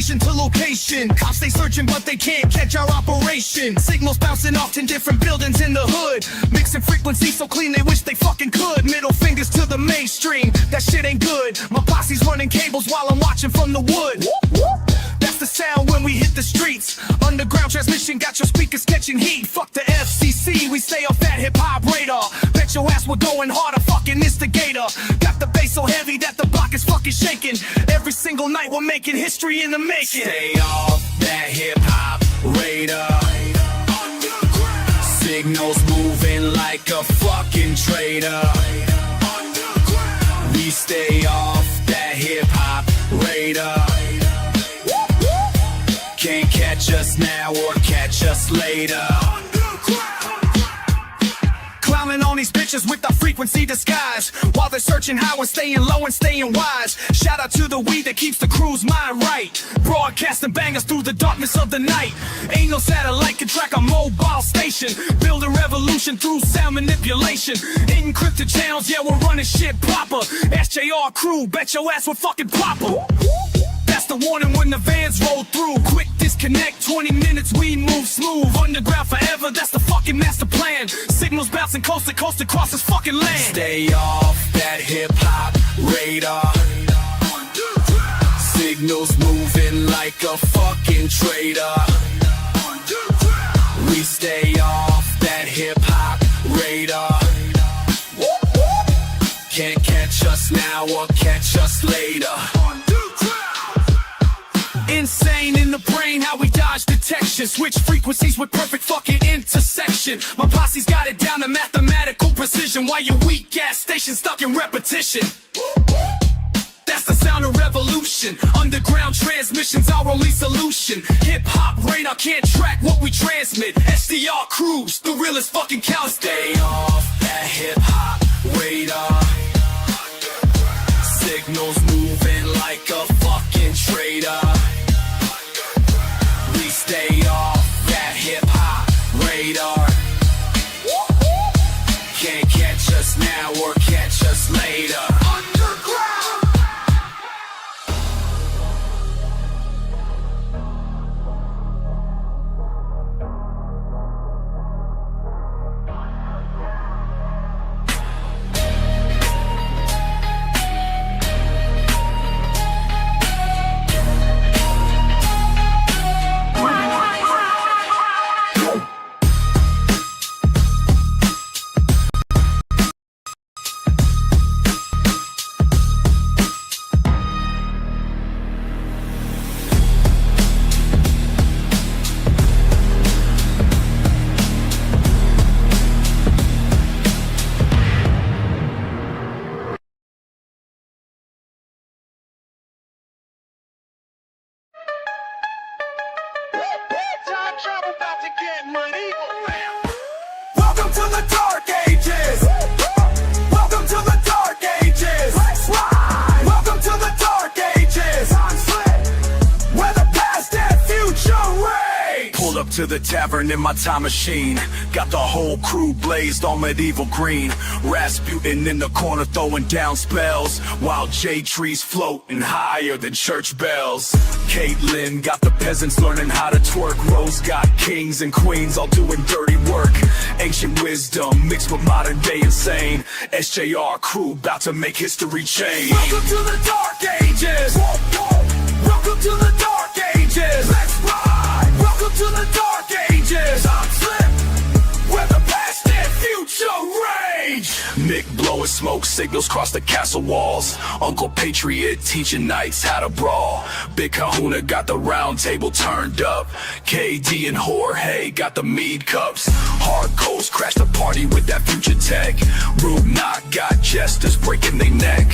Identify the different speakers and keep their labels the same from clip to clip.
Speaker 1: location to location. Cops they searching but they can't catch our operation. Signals bouncing off 10 different buildings in the hood. Mixing frequencies so clean they wish they fucking could. Middle fingers to the mainstream, that shit ain't good. My posse's running cables while I'm watching from the wood. That's the sound when we hit the streets. Underground transmission got your speakers catching heat. Fuck the FCC, we stay off that hip-hop radar. Bet your ass we're going harder, fucking instigator. Got the bass so heavy that the block is fucking shaking. Every single night we're making history in the making.
Speaker 2: Stay off that hip-hop radar. Signals moving like a fucking traitor. We stay off that hip-hop radar. Can't catch us now or catch us later.
Speaker 1: Clowning on these bitches with the frequency disguise, while they're searching high and staying low and staying wise. Shout out to the weed that keeps the crew's mind right. Broadcasting bangers through the darkness of the night. Ain't no satellite can track a mobile station. Build a revolution through sound manipulation. Encrypted channels, yeah, we're running shit proper. SJR crew, bet your ass we're fucking proper. That's the warning when the vans roll through. Quick disconnect, 20 minutes, we move smooth. Underground forever, that's the fucking master plan. Signals bouncing coast to coast across this fucking land.
Speaker 2: Stay off that hip-hop radar. Signals moving like a fucking traitor. We stay off that hip-hop radar. Can't catch us now or catch us later.
Speaker 1: Insane in the brain, how we dodge detection. Switch frequencies with perfect fucking intersection. My posse's got it down to mathematical precision, while your weak ass station stuck in repetition. That's the sound of revolution. Underground transmission's our only solution. Hip-hop radar can't track what we transmit. SDR crews, the realest fucking cow.
Speaker 2: Stay off that hip-hop radar. Signals moving like a fucking traitor. We stay off that hip-hop radar. Can't catch us now or catch us later. Welcome to the dark ages. Welcome to the dark ages. Let's ride. Welcome to the dark ages. Time slip where the past and future reign. Pulled up to the tavern in my time machine. Got the whole crew blazed on medieval green. Rasputin in the corner throwing down spells, while jade trees floating higher than church bells. Caitlin got the peasants learning how to twerk. Rose got kings and queens all doing dirty work. Ancient wisdom mixed with modern day insane. SJR crew about to make history change. Welcome to the dark ages. Welcome to the dark ages. Let's ride. Welcome to the dark ages. Time slip where the past and future rage. Mick blowing smoke signals cross the castle walls. Uncle Patriot teaching knights how to brawl. Big Kahuna got the round table turned up. KD and Jorge got the mead cups. Hard Coast crashed the party with that future tech. Room knock got jesters breaking their neck.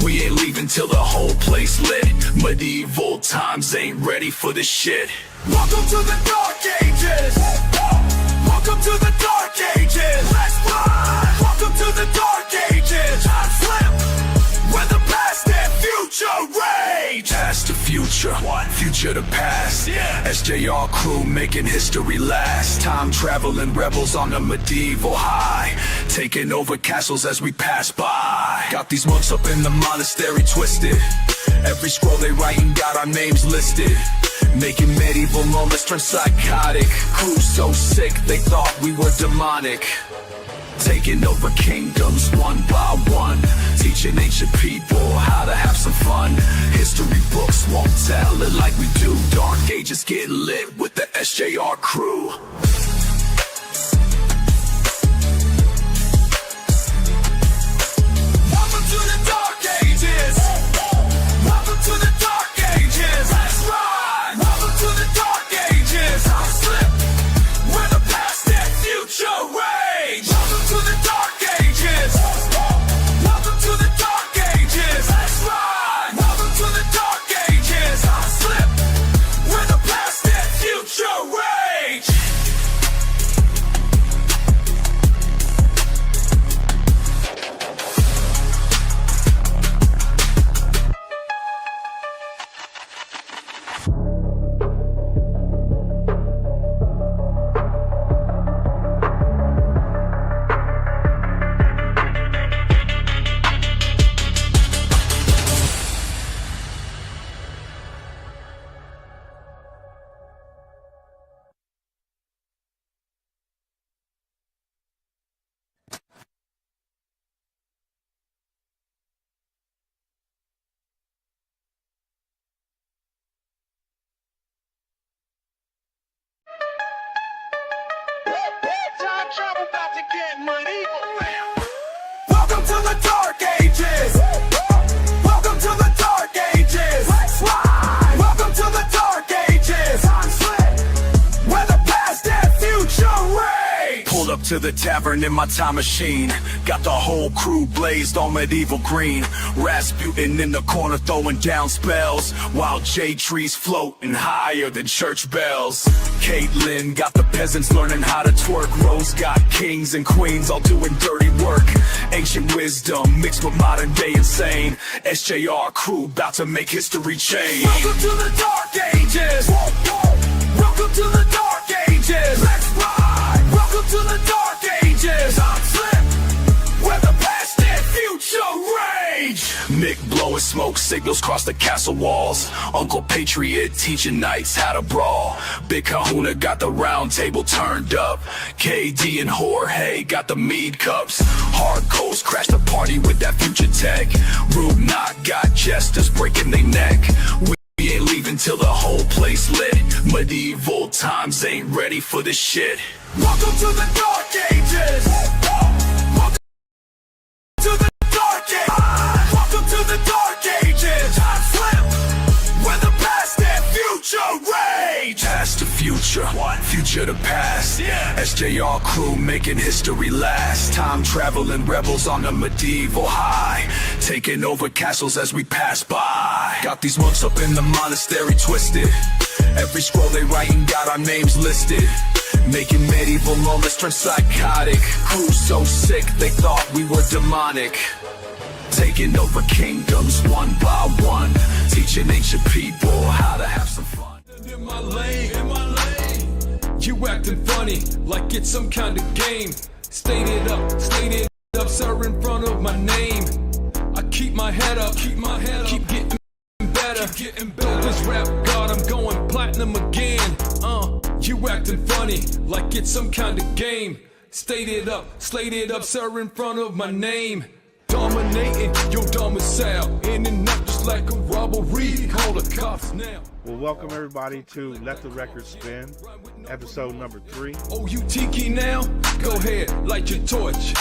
Speaker 2: We ain't leaving till the whole place lit. Medieval times ain't ready for this shit. Welcome to the dark ages. Welcome to the dark ages. Let's ride. Welcome to the dark ages. Time slip where the past and future rage. Past to future, future to past. SJR crew making history last. Time traveling rebels on a medieval high, taking over castles as we pass by. Got these monks up in the monastery twisted. Every scroll they writing got our names listed.
Speaker 1: Making medieval moments turn psychotic. Crews so sick they thought we were demonic. Taking over kingdoms one by one, teaching ancient people how to have some fun. History books won't tell it like we do. Dark ages get lit with the SJR crew. Welcome to the Dark Ages. Welcome to the Dark Ages. Let's ride. Welcome to the Dark Ages. I'm slip where the past and future rage. Welcome to the Dark Ages. Welcome to the Dark Ages. Let's ride. Welcome to the Dark Ages. I'm slip where the past and future rage. Welcome to the Dark Ages. Welcome to the Dark Ages. Let's ride. Welcome to the Dark Ages. I'm slick where the past and future rage. Pulled up to the tavern in my time machine. Got the whole crew blazed on medieval green. Rasputin in the corner throwing down spells, while jade trees floating higher than church bells. Caitlin got the peasants learning how to twerk. Rose got kings and queens all doing dirty work. Ancient wisdom mixed with modern day insane. SJR crew about to make history change. Welcome to the Dark Ages. Welcome to the Dark Ages. Let's ride. Welcome to the Dark Ages. I'm slip where the past and future rage. Mick blowing smoke signals cross the castle walls. Uncle Patriot teaching knights how to brawl. Big Kahuna got the round table turned up. KD and Jorge got the mead cups. Hard Coast crashed the party with that future tech. Rude Knot got jesters breaking their neck. We ain't leaving till the whole place lit. Medieval times ain't ready for this shit. Welcome to the Dark Ages. Welcome to the Dark Ages. Welcome to the Dark Ages. I'm flip where the past and future rage. Past to future, future to past. SJR crew making history last. Time traveling rebels on a medieval high, taking over castles as we pass by. Got these monks up in the monastery twisted. Every scroll they writing got our names listed. Making medieval moments turn psychotic. Crews so sick they thought we were demonic. Taking over kingdoms one by one, teaching ancient people how to have some fun. In my lane, you acting funny like it's some kind of game. State it up, sir, in front of my name. I keep my head up, keep getting better. This rap god, I'm going platinum again. You acting funny like it's some kind of game. State it up, sir, in front of my name. Dominating your domicile, in and out just like a robbery. Call the cops now.
Speaker 3: Well, welcome everybody to Let the Record Spin, episode number 3.
Speaker 1: Oh, you tiki now? Go ahead, light your torch.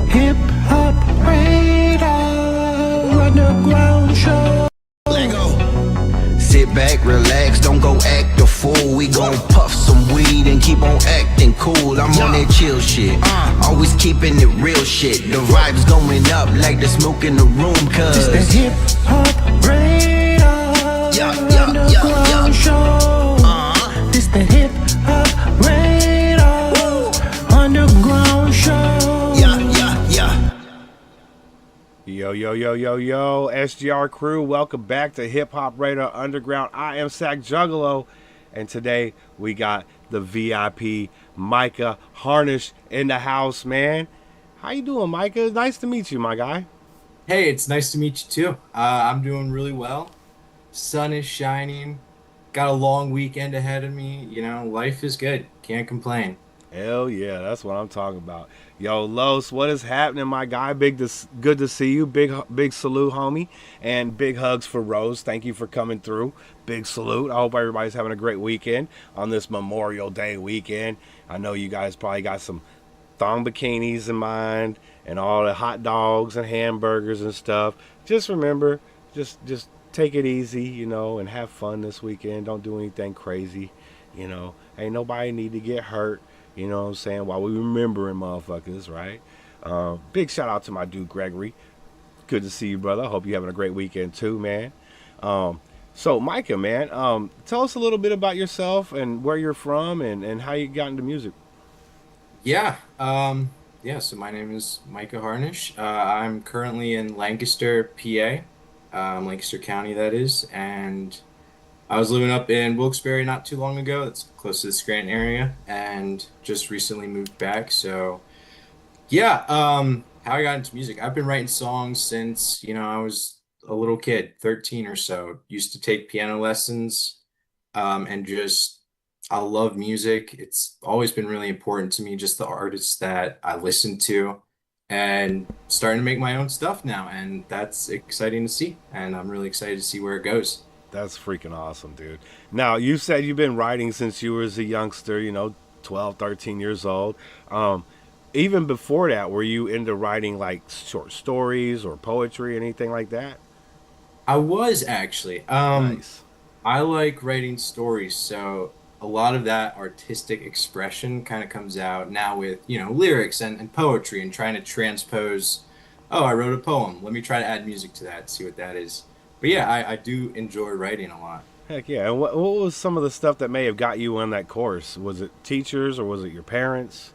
Speaker 4: Hip Hop Radar Underground Show.
Speaker 5: Sit back, relax, don't go act a fool. We gon' puff some weed and keep on acting cool. I'm on that chill shit, always keeping it real shit. The vibes going up like the smoke in the room, cause
Speaker 4: It's the Hip Hop Radar Underground Show. It's the Hip Hop Radar Underground Show.
Speaker 3: Yo, SGR crew, welcome back to Hip Hop Radar Underground. I am Sack Juggalo, and today we got the VIP Micah Harnish in the house, man. How you doing, Micah? Nice to meet you, my guy.
Speaker 6: Hey, it's nice to meet you too. I'm doing really well. Sun is shining. Got a long weekend ahead of me. Life is good. Can't complain.
Speaker 3: Hell yeah, that's what I'm talking about. Yo, Los, what is happening, my guy? Good to see you. Big salute, homie, and big hugs for Rose. Thank you for coming through. Big salute. I hope everybody's having a great weekend on this Memorial Day weekend. I know you guys probably got some thong bikinis in mind and all the hot dogs and hamburgers and stuff. Just remember, just take it easy, and have fun this weekend. Don't do anything crazy, Ain't nobody need to get hurt. You know what I'm saying? While we remembering motherfuckers, right? Big shout out to my dude Gregory. Good to see you, brother. I hope you're having a great weekend too, man. So Micah, man, tell us a little bit about yourself and where you're from and how you got into music.
Speaker 6: Yeah. So my name is Micah Harnish. I'm currently in Lancaster, PA, Lancaster County, that is, and I was living up in Wilkes-Barre not too long ago. That's close to the Scranton area, and just recently moved back. So, yeah, how I got into music. I've been writing songs since, I was a little kid, 13 or so. Used to take piano lessons, and just, I love music. It's always been really important to me, just the artists that I listen to, and starting to make my own stuff now. And that's exciting to see. And I'm really excited to see where it goes.
Speaker 3: That's freaking awesome, dude. Now, you said you've been writing since you was a youngster, 12, 13 years old. Even before that, were you into writing like short stories or poetry, anything like that?
Speaker 6: I was actually.
Speaker 3: Nice.
Speaker 6: I like writing stories, so a lot of that artistic expression kind of comes out now with, lyrics and poetry and trying to transpose, oh, I wrote a poem. Let me try to add music to that, see what that is. But yeah, I do enjoy writing a lot.
Speaker 3: Heck yeah. And what was some of the stuff that may have got you on that course? Was it teachers or was it your parents?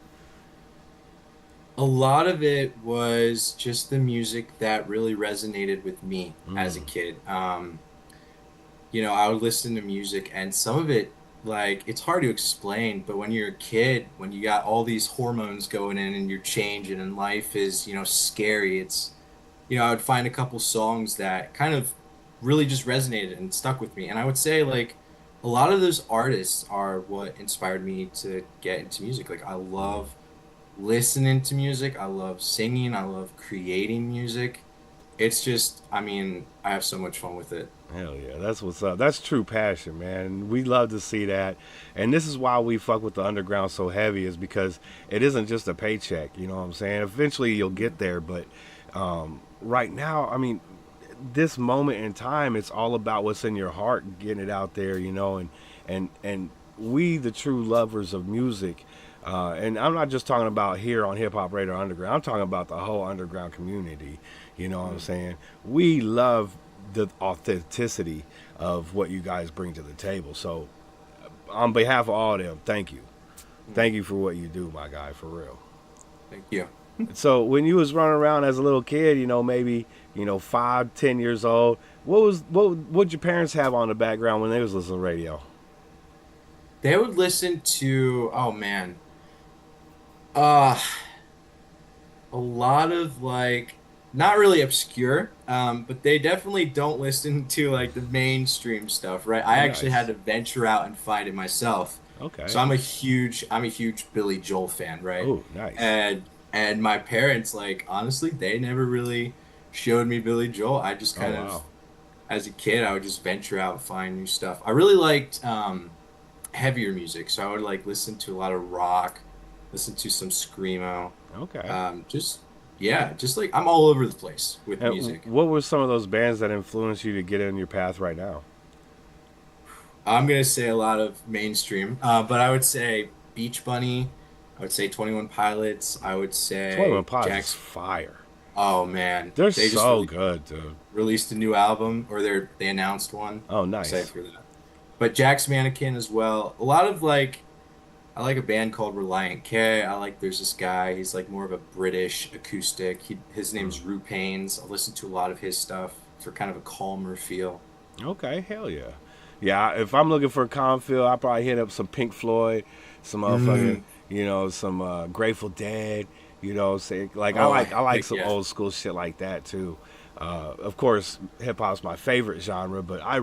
Speaker 6: A lot of it was just the music that really resonated with me as a kid. I would listen to music and some of it, like, it's hard to explain, but when you're a kid, when you got all these hormones going in and you're changing and life is, scary, I would find a couple songs that kind of really just resonated and stuck with me. And I would say, like, a lot of those artists are what inspired me to get into music. Like, I love listening to music, I love singing, I love creating music. It's just, I have so much fun with it.
Speaker 3: Hell yeah, that's what's up. That's true passion, man. We love to see that. And this is why we fuck with the underground so heavy, is because it isn't just a paycheck, you know what I'm saying? Eventually you'll get there, but right now, this moment in time, it's all about what's in your heart and getting it out there, and we, the true lovers of music, and I'm not just talking about here on Hip Hop Radar Underground, I'm talking about the whole underground community, you know what I'm saying? We love the authenticity of what you guys bring to the table. So on behalf of all of them, thank you. Thank you for what you do, my guy, for real.
Speaker 6: Thank you.
Speaker 3: So when you was running around as a little kid, maybe 5, 10 years old, what your parents have on the background when they was listening to radio?
Speaker 6: They would listen to, oh man, a lot of, like, not really obscure, but they definitely don't listen to, like, the mainstream stuff, right? I actually
Speaker 3: Nice.
Speaker 6: had to venture out and find it myself.
Speaker 3: Okay.
Speaker 6: So I'm a huge Billy Joel fan, right?
Speaker 3: Oh, nice.
Speaker 6: And my parents, like, honestly, they never really showed me Billy Joel. I just
Speaker 3: Oh,
Speaker 6: kind of,
Speaker 3: wow.
Speaker 6: as a kid, I would just venture out and find new stuff. I really liked heavier music, so I would, like, listen to a lot of rock, listen to some screamo.
Speaker 3: Okay.
Speaker 6: Just like, I'm all over the place with
Speaker 3: And
Speaker 6: music.
Speaker 3: what were some of those bands that influenced you to get in your path right now?
Speaker 6: I'm gonna say a lot of mainstream, but I would say Beach Bunny. I would say 21 Pilots. I would say
Speaker 3: 21 Pilots is
Speaker 6: Jackson.
Speaker 3: fire.
Speaker 6: Oh man,
Speaker 3: They're
Speaker 6: they just
Speaker 3: so good, dude.
Speaker 6: released a new album, or they announced one.
Speaker 3: Oh, nice.
Speaker 6: Excited for that. But Jack's Mannequin as well. A lot of, like, I like a band called Reliant K. There's this guy. He's like more of a British acoustic. His name's Rue Pains. I listen to a lot of his stuff for kind of a calmer feel.
Speaker 3: Okay, hell yeah. Yeah, if I'm looking for a calm feel, I probably hit up some Pink Floyd, some motherfucking, some Grateful Dead, You know what I'm saying? Like
Speaker 6: Oh,
Speaker 3: I like some
Speaker 6: yeah.
Speaker 3: old school shit like that too. Of course, hip hop's my favorite genre, but I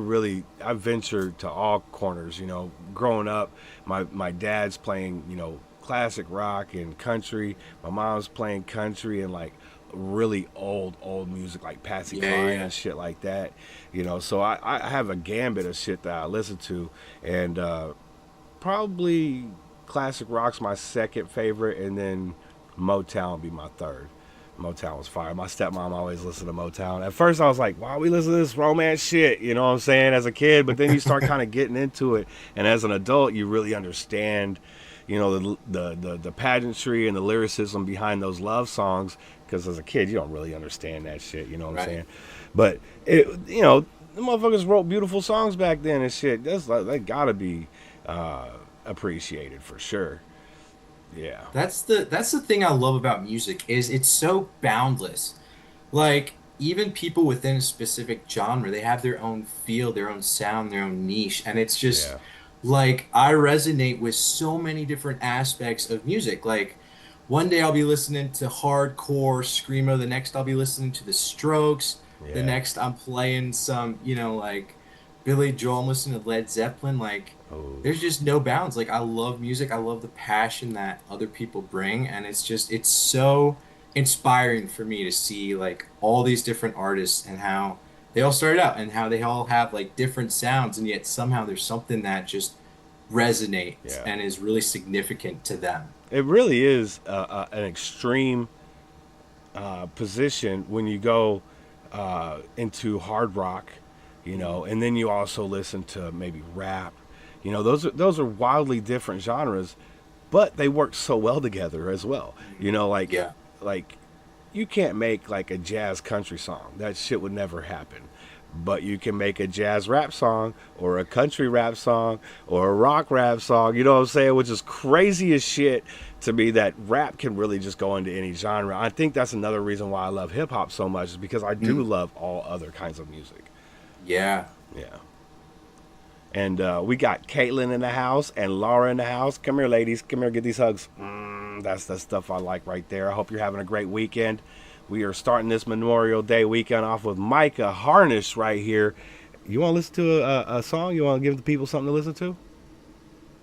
Speaker 3: ventured to all corners. You know, growing up, my dad's playing, you know, classic rock and country. My mom's playing country and like really old music like Patsy
Speaker 6: Yeah,
Speaker 3: Cline
Speaker 6: yeah.
Speaker 3: and shit like that. You know, so I have a gambit of shit that I listen to, and probably classic rock's my second favorite, and then Motown would be my third. Motown was fire. My stepmom always listened to Motown. At first, I was like, "Why we listen to this romance shit?" You know what I'm saying? As a kid, but then you start kind of getting into it, and as an adult, you really understand, you know, the pageantry and the lyricism behind those love songs. Because as a kid, you don't really understand that shit. You know what I'm
Speaker 6: Right.
Speaker 3: saying? But it, you know, the motherfuckers wrote beautiful songs back then and shit. That's like they gotta be appreciated for sure. Yeah.
Speaker 6: That's the thing I love about music is it's so boundless. Like even people within a specific genre, they have their own feel, their own sound, their own niche, and it's just
Speaker 3: Yeah.
Speaker 6: like I resonate with so many different aspects of music. Like one day I'll be listening to hardcore screamo, the next I'll be listening to the Strokes, the
Speaker 3: Yeah.
Speaker 6: next I'm playing some, like Billy Joel, I'm listening to Led Zeppelin. Like
Speaker 3: Oh.
Speaker 6: there's just no bounds. Like I love music. I love the passion that other people bring, and it's so inspiring for me to see like all these different artists and how they all started out and how they all have like different sounds, and yet somehow there's something that just resonates
Speaker 3: Yeah.
Speaker 6: and is really significant to them.
Speaker 3: It really is an extreme position when you go into hard rock, you know, and then you also listen to maybe rap. You know, those are wildly different genres, but they work so well together as well. You know,
Speaker 6: Yeah.
Speaker 3: like you can't make like a jazz country song. That shit would never happen. But you can make a jazz rap song or a country rap song or a rock rap song, you know what I'm saying? Which is crazy as shit to me that rap can really just go into any genre. I think that's another reason why I love hip hop so much is because I do
Speaker 6: Mm.
Speaker 3: love all other kinds of music.
Speaker 6: Yeah.
Speaker 3: Yeah. And we got Caitlin in the house and Laura in the house. Come here, ladies. Come here, get these hugs. That's the stuff I like right there. I hope you're having a great weekend. We are starting this Memorial Day weekend off with Micah Harnish right here. You want to listen to a song? You want to give the people something to listen to?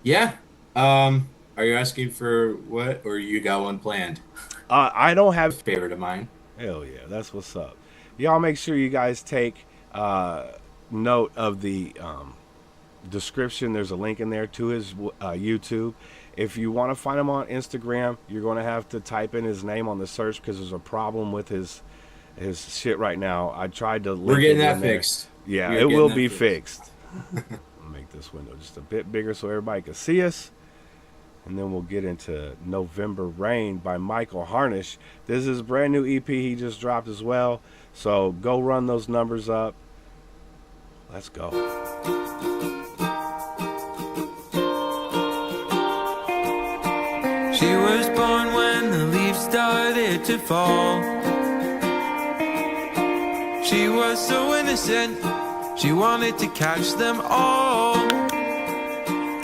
Speaker 6: Yeah. Are you asking for what, or you got one planned?
Speaker 3: I don't have.
Speaker 6: Favorite of mine.
Speaker 3: Hell yeah, that's what's up. Y'all make sure you guys take note of the description. There's a link in there to his YouTube. If you want to find him on Instagram, you're going to have to type in his name on the search because there's a problem with his shit right now. I tried to link
Speaker 6: We're getting
Speaker 3: it
Speaker 6: that
Speaker 3: in there.
Speaker 6: fixed.
Speaker 3: Yeah,
Speaker 6: We are
Speaker 3: it
Speaker 6: getting
Speaker 3: will
Speaker 6: that
Speaker 3: be
Speaker 6: fixed.
Speaker 3: fixed. I'll make this window just a bit bigger so everybody can see us. And then we'll get into November Rain by Michael Harnish. This is his brand new EP he just dropped as well. So go run those numbers up. Let's go.
Speaker 4: She was born when the leaves started to fall. She was so innocent, she wanted to catch them all.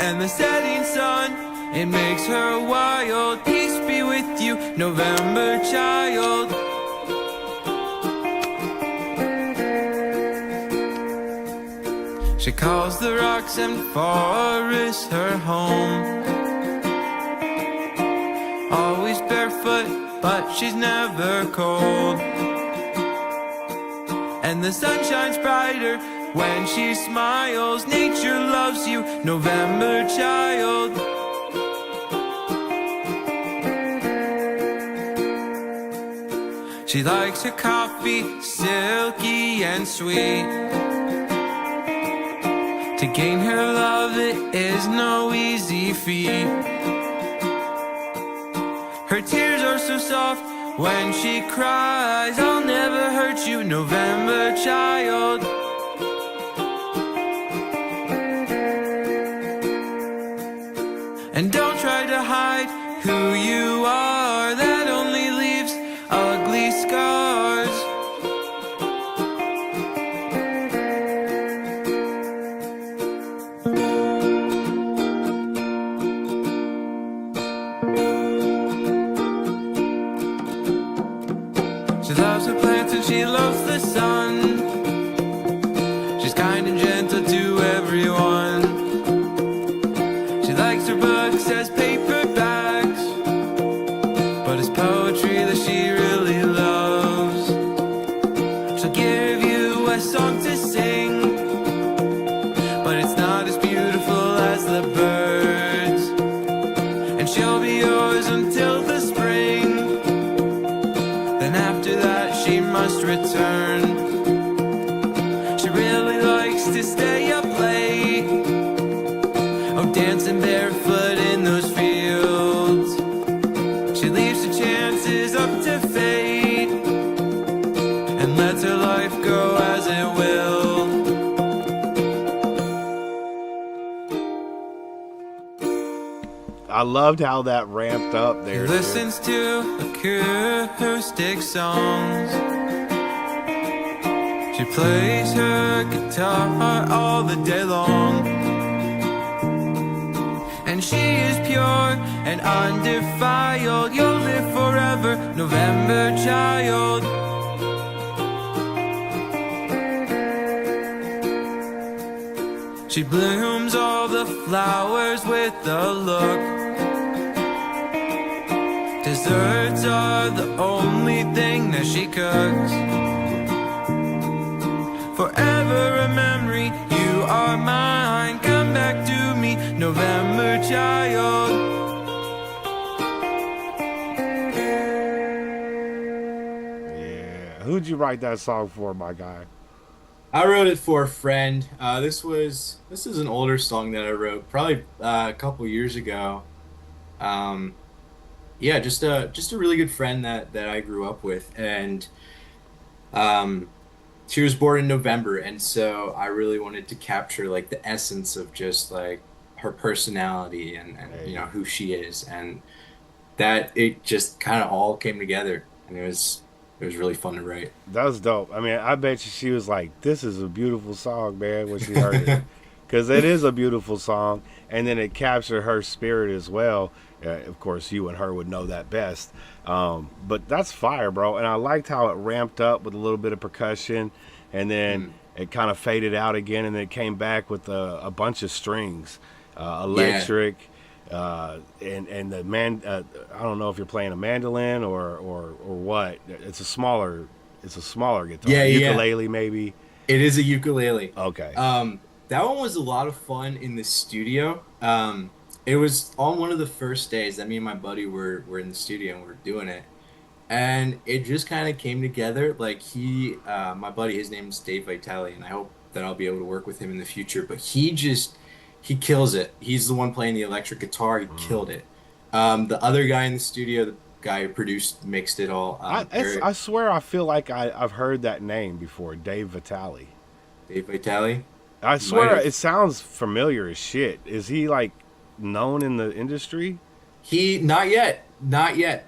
Speaker 4: And the setting sun, it makes her wild. Peace be with you, November child. She calls the rocks and forests her home. Always barefoot, but she's never cold. And the sun shines brighter when she smiles. Nature loves you, November child. She likes her coffee silky and sweet. To gain her love, it is no easy feat. Her tears are so soft when she cries. I'll never hurt you, November child. And don't try to hide who you are. That only leaves ugly scars. She loves her plants and she loves the sun. She's kind and gentle to everyone. She likes her books as paperbacks, but it's poetry that she really loves. She'll give you a song to sing, but it's not as beautiful as the birds. And she'll be yours until the spring. Then after that she must return. She really likes to stay up late, oh, dancing barefoot in those fields. She leaves her chances up to fate and lets her life go as it will.
Speaker 3: I loved how that ramped up there.
Speaker 4: He listens to acoustic songs. She plays her guitar all the day long. And she is pure and undefiled. You'll live forever, November child. She blooms all the flowers with a look. Desserts are the only thing that she cooks. Forever a memory, you are mine. Come back to me, November child.
Speaker 3: Yeah. Who'd you write that song for, my guy?
Speaker 6: I wrote it for a friend. This is an older song that I wrote probably a couple years ago. Yeah, just a really good friend that I grew up with, and she was born in November, and so I really wanted to capture like the essence of just like her personality and you know who she is, and that it just kind of all came together, and it was really fun to write.
Speaker 3: That was dope. I mean, I bet you she was like, "This is a beautiful song, man," when she heard it, because it is a beautiful song, and then it captured her spirit as well. Of course, you and her would know that best. But that's fire, bro. And I liked how it ramped up with a little bit of percussion, and then it kind of faded out again, and then it came back with a bunch of strings, electric, and the I don't know if you're playing a mandolin or what. It's a smaller guitar.
Speaker 6: Yeah,
Speaker 3: ukulele maybe.
Speaker 6: It is a ukulele.
Speaker 3: Okay.
Speaker 6: That one was a lot of fun in the studio. It was on one of the first days that me and my buddy were in the studio and we were doing it. And it just kind of came together. Like my buddy, his name is Dave Vitale, and I hope that I'll be able to work with him in the future. But he kills it. He's the one playing the electric guitar. He killed it. The other guy in the studio, the guy who produced, mixed it all.
Speaker 3: I swear I feel like I've heard that name before, Dave Vitale.
Speaker 6: Dave Vitale?
Speaker 3: I swear it sounds familiar as shit. Is he like known in the industry?
Speaker 6: Not yet,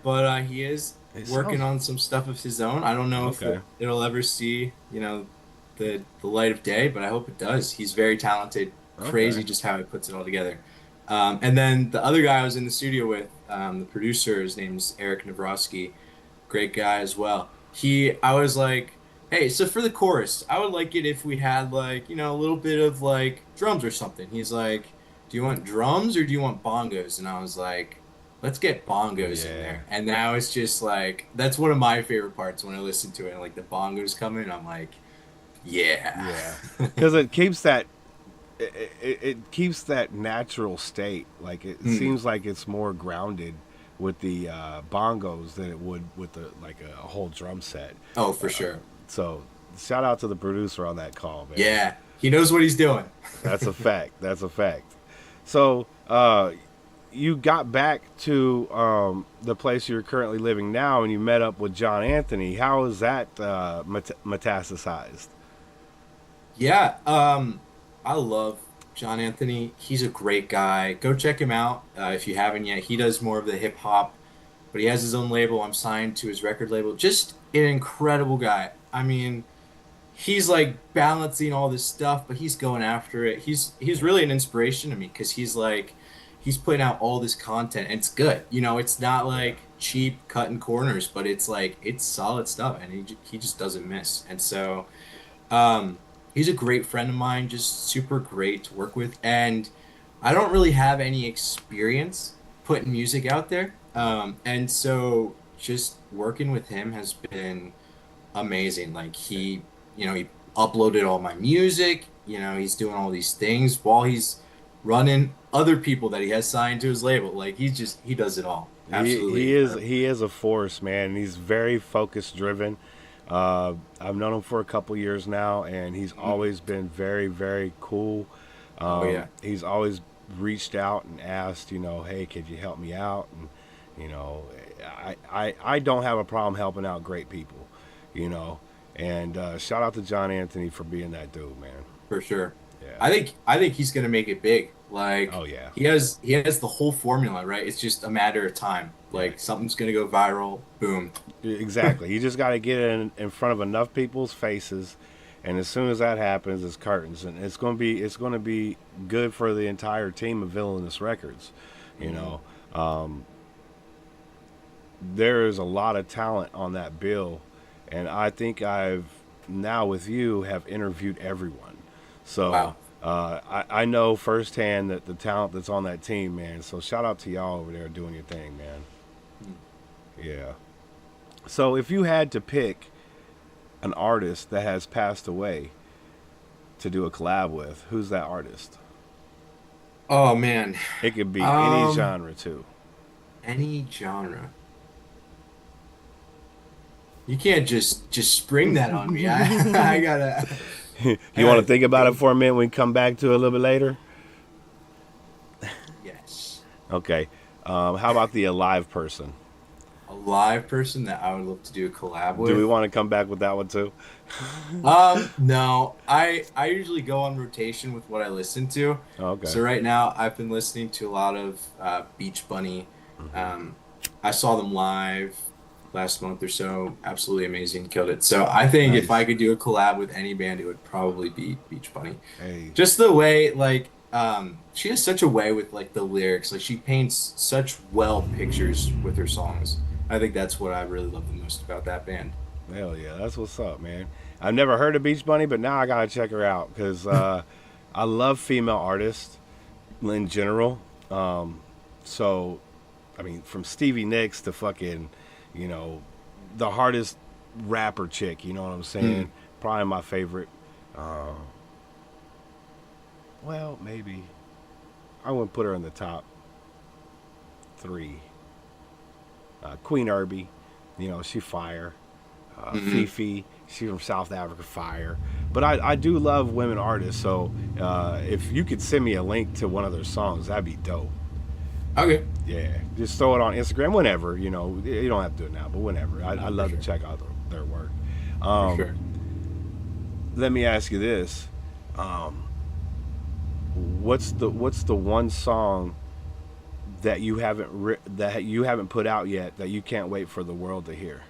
Speaker 6: but he is working on some stuff of his own. I don't know if it'll ever see, the light of day, but I hope it does. He's very talented. Crazy just how he puts it all together. And then the other guy I was in the studio with, the producer, his name's Eric Navrosky, great guy as well. I was like, hey, so for the chorus, I would like it if we had like, a little bit of like drums or something. He's like, do you want drums or do you want bongos? And I was like, let's get bongos in there. And now it's just like, that's one of my favorite parts when I listen to it. And like the bongos come in, I'm like, yeah.
Speaker 3: Because it keeps that, it keeps that natural state. Like it seems like it's more grounded with the bongos than it would with a whole drum set.
Speaker 6: Oh, for sure.
Speaker 3: So shout out to the producer on that call, man.
Speaker 6: Yeah, he knows what he's doing.
Speaker 3: That's a fact. That's a fact. So you got back to the place you're currently living now, and you met up with John Anthony. How is that metastasized?
Speaker 6: Yeah, I love John Anthony. He's a great guy. Go check him out if you haven't yet. He does more of the hip hop, but he has his own label. I'm signed to his record label. Just an incredible guy. I mean, he's like balancing all this stuff, but he's going after it. He's really an inspiration to me because he's like, he's putting out all this content and it's good. You know, it's not like cheap cutting corners, but it's like it's solid stuff and he just doesn't miss. And so he's a great friend of mine, just super great to work with. And I don't really have any experience putting music out there. And so just working with him has been amazing. Like he uploaded all my music, he's doing all these things while he's running other people that he has signed to his label. Like he does it all.
Speaker 3: He
Speaker 6: Absolutely.
Speaker 3: is he is a force, man. He's very focus driven. I've known him for a couple years now, and he's always been very, very cool.
Speaker 6: Oh yeah.
Speaker 3: He's always reached out and asked, hey, could you help me out? And you know, I don't have a problem helping out great people, you know. And shout out to John Anthony for being that dude, man.
Speaker 6: For sure.
Speaker 3: Yeah.
Speaker 6: I think he's gonna make it big. Like
Speaker 3: Oh yeah.
Speaker 6: he has the whole formula, right? It's just a matter of time. Like something's gonna go viral, boom.
Speaker 3: Exactly. You just got to get it in front of enough people's faces, and as soon as that happens, it's curtains, and it's going to be good for the entire team of Villainous Records. You know, there is a lot of talent on that bill, and I think I've now with you have interviewed everyone. So
Speaker 6: Wow.
Speaker 3: I know firsthand that the talent that's on that team, man. So shout out to y'all over there doing your thing, man. Yeah. So if you had to pick an artist that has passed away to do a collab with, who's that artist?
Speaker 6: Oh man.
Speaker 3: It could be any
Speaker 6: Um,
Speaker 3: genre too.
Speaker 6: any genre. You can't just spring that on me. I gotta I
Speaker 3: You want to
Speaker 6: gotta
Speaker 3: think about it
Speaker 6: think.
Speaker 3: for a minute? We can come back to it a little bit later.
Speaker 6: Yes.
Speaker 3: Okay. How about the alive person?
Speaker 6: A live person that I would love to do a collab
Speaker 3: Do we
Speaker 6: with.
Speaker 3: want to come back with that one too?
Speaker 6: No. I usually go on rotation with what I listen to.
Speaker 3: Okay.
Speaker 6: So right now I've been listening to a lot of Beach Bunny. Um, I saw them live last month or so. Absolutely amazing, killed it. So I think if I
Speaker 3: Nice.
Speaker 6: could do a collab with any band, it would probably be Beach Bunny.
Speaker 3: Hey.
Speaker 6: Just the way, like, she has such a way with like the lyrics. Like she paints such well pictures with her songs. I think that's what I really love the most about that band.
Speaker 3: Hell yeah, that's what's up, man. I've never heard of Beach Bunny, but now I gotta check her out because I love female artists in general. So, I mean, from Stevie Nicks to fucking, you know, the hardest rapper chick. You know what I'm
Speaker 6: Mm.
Speaker 3: saying? Probably my favorite. Uh, well, maybe I wouldn't put her in the top three. Queen Irby, she fire.
Speaker 6: Hmm.
Speaker 3: Fifi, she's from South Africa, fire. But I do love women artists, so if you could send me a link to one of their songs, that'd be dope.
Speaker 6: Okay,
Speaker 3: Yeah, just throw it on Instagram whenever. You don't have to do it now, but whenever. I
Speaker 6: for
Speaker 3: love to
Speaker 6: sure,
Speaker 3: check out their work.
Speaker 6: for
Speaker 3: Um,
Speaker 6: sure.
Speaker 3: Let me ask you this: what's the one song that you haven't put out yet that you can't wait for the world to hear?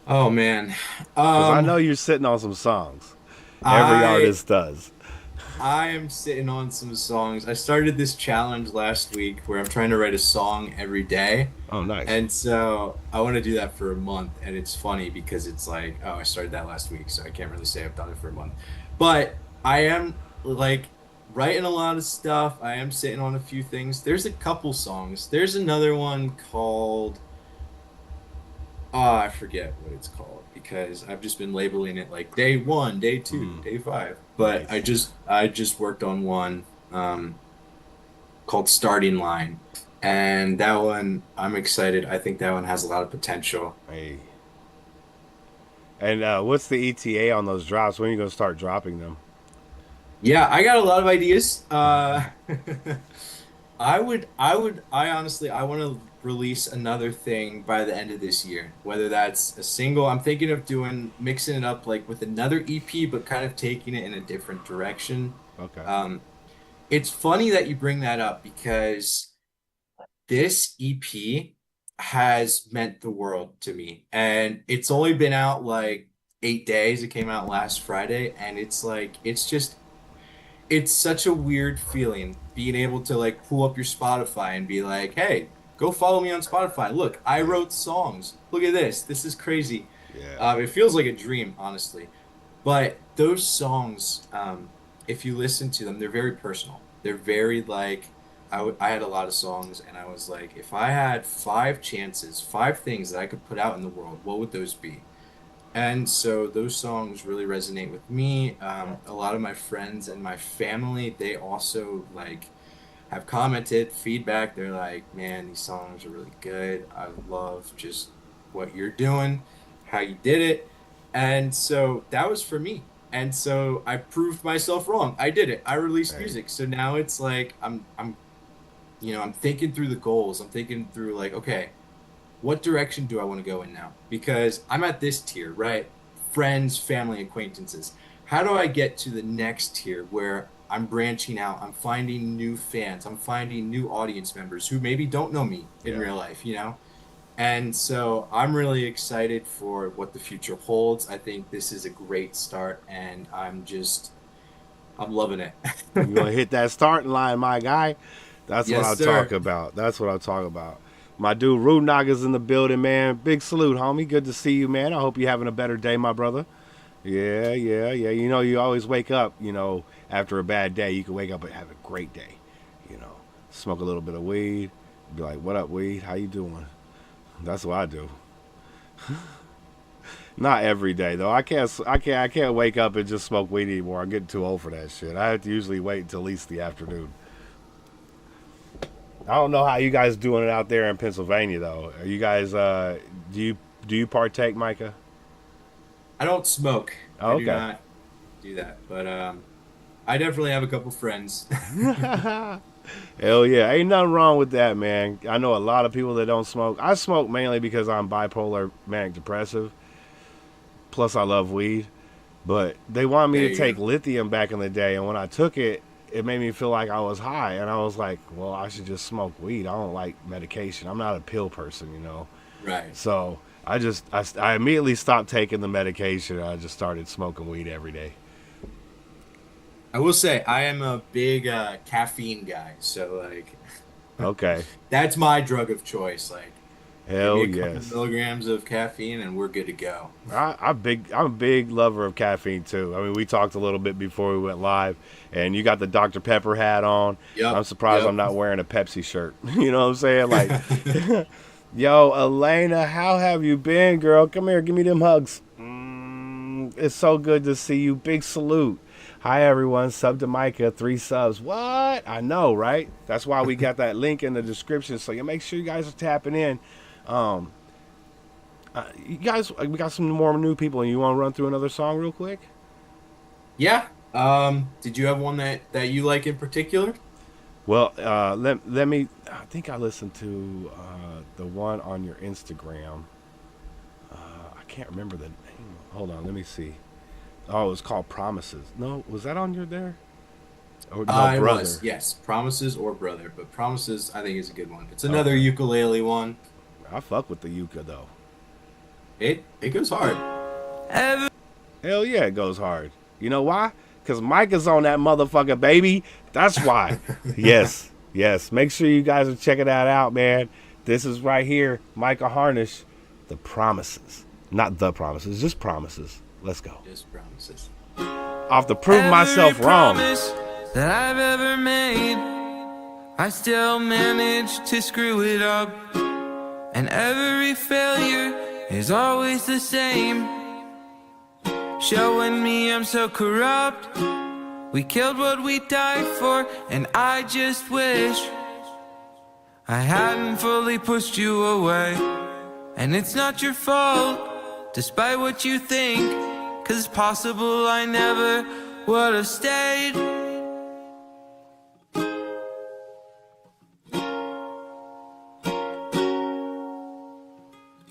Speaker 6: Oh man,
Speaker 3: Because I know
Speaker 6: um,
Speaker 3: you're sitting on some songs. Every
Speaker 6: I
Speaker 3: artist does.
Speaker 6: I am sitting on some songs. I started this challenge last week where I'm trying to write a song every day.
Speaker 3: Oh, nice.
Speaker 6: And so I want to do that for a month. And it's funny because it's like, oh, I started that last week, so I can't really say I've done it for a month. But I am like writing a lot of stuff. I am sitting on a few things. There's a couple songs. There's another one called, oh, I forget what it's called because I've just been labeling it like day one, day two, day five. But I
Speaker 3: Nice.
Speaker 6: just I just worked on one called Starting Line. And that one, I'm excited. I think that one has a lot of potential.
Speaker 3: Hey. And what's the ETA on those drops? When are you gonna start dropping them?
Speaker 6: Yeah, I got a lot of ideas. I honestly, I want to release another thing by the end of this year. Whether that's a single, I'm thinking of doing mixing it up like with another EP, but kind of taking it in a different direction.
Speaker 3: Okay.
Speaker 6: Um, it's funny that you bring that up because this EP has meant the world to me, and it's only been out like 8 days. It came out last Friday, and it's like it's such a weird feeling being able to like pull up your Spotify and be like, hey, go follow me on Spotify. Look, I wrote songs. Look at this. This is crazy.
Speaker 3: Yeah.
Speaker 6: It feels like a dream, honestly. But those songs, if you listen to them, they're very personal. They're very like, I had a lot of songs, and I was like, if I had 5 chances, 5 things that I could put out in the world, what would those be? And so those songs really resonate with me. A lot of my friends and my family, they also like have commented feedback. They're like, man, these songs are really good. I love just what you're doing, how you did it. And so that was for me. And so I proved myself wrong. I did it. I released
Speaker 3: Hey.
Speaker 6: music. So now it's like I'm thinking through the goals. I'm thinking through like, okay, what direction do I want to go in now? Because I'm at this tier, right? Friends, family, acquaintances. How do I get to the next tier where I'm branching out? I'm finding new fans. I'm finding new audience members who maybe don't know me in
Speaker 3: Yeah.
Speaker 6: real life, you know? And so I'm really excited for what the future holds. I think this is a great start, and I'm loving it.
Speaker 3: You want to hit that starting line, my guy? That's what
Speaker 6: Yes,
Speaker 3: I'm
Speaker 6: sir.
Speaker 3: talking about. That's what I'm talking about. My dude, Naga's in the building, man. Big salute, homie. Good to see you, man. I hope you're having a better day, my brother. Yeah, yeah, yeah. You know, you always wake up, after a bad day, you can wake up and have a great day. Smoke a little bit of weed. Be like, what up, weed? How you doing? That's what I do. Not every day though. I can't wake up and just smoke weed anymore. I'm getting too old for that shit. I have to usually wait until at least the afternoon. I don't know how you guys doing it out there in Pennsylvania though. Are you guys do you partake, Micah?
Speaker 6: I don't smoke.
Speaker 3: Oh,
Speaker 6: I do
Speaker 3: okay.
Speaker 6: not do that. But I definitely have a couple friends.
Speaker 3: Hell yeah, ain't nothing wrong with that, man. I know a lot of people that don't smoke. I smoke mainly because I'm bipolar, manic depressive. Plus, I love weed. But they wanted me
Speaker 6: There
Speaker 3: to
Speaker 6: you
Speaker 3: take
Speaker 6: go.
Speaker 3: lithium back in the day, and when I took it, it made me feel like I was high, and I was like, well, I should just smoke weed. I don't like medication. I'm not a pill person.
Speaker 6: Right.
Speaker 3: So I immediately stopped taking the medication. And I just started smoking weed every day.
Speaker 6: I will say I am a big caffeine guy, so like
Speaker 3: Okay.
Speaker 6: that's my drug of choice. Like, give me
Speaker 3: Hell
Speaker 6: a couple
Speaker 3: yes.
Speaker 6: milligrams of caffeine and we're good to go.
Speaker 3: I'm a big lover of caffeine too. I mean, we talked a little bit before we went live, and you got the Dr. Pepper hat on.
Speaker 6: Yep.
Speaker 3: I'm surprised I'm
Speaker 6: Yep.
Speaker 3: not wearing a Pepsi shirt. You know what I'm saying? Like, yo, Elena, how have you been, girl? Come here, give me them hugs. It's so good to see you. Big salute. Hi everyone, sub to Micah, 3 subs. What? I know, right? That's why we got that link in the description. So you make sure you guys are tapping in. Um, you guys, we got some more new people, and you want to run through another song real quick?
Speaker 6: Yeah. Did you have one that you like in particular?
Speaker 3: Well, let me. I think I listened to the one on your Instagram. I can't remember the name. Hold on, let me see. Oh, it was called Promises. No, was that on your there? Or no,
Speaker 6: It
Speaker 3: Brother.
Speaker 6: was, yes. Promises or Brother, but Promises I think is a good one. It's another ukulele one.
Speaker 3: I fuck with the Yuka though.
Speaker 6: It goes hard.
Speaker 4: Every
Speaker 3: Hell yeah, it goes hard. You know why? Because Mike is on that motherfucker, baby. That's why. Yes, yes. Make sure you guys are checking that out, man. This is right here, Micah Harnish, The Promises. Not The Promises, just Promises. Let's go.
Speaker 6: Just Promises.
Speaker 3: Off to prove myself wrong.
Speaker 4: promise that I've ever made, I still manage to screw it up. And every failure is always the same, showing me I'm so corrupt. We killed what we died for, and I just wish I hadn't fully pushed you away. And it's not your fault, despite what you think, 'cause it's possible I never would have stayed.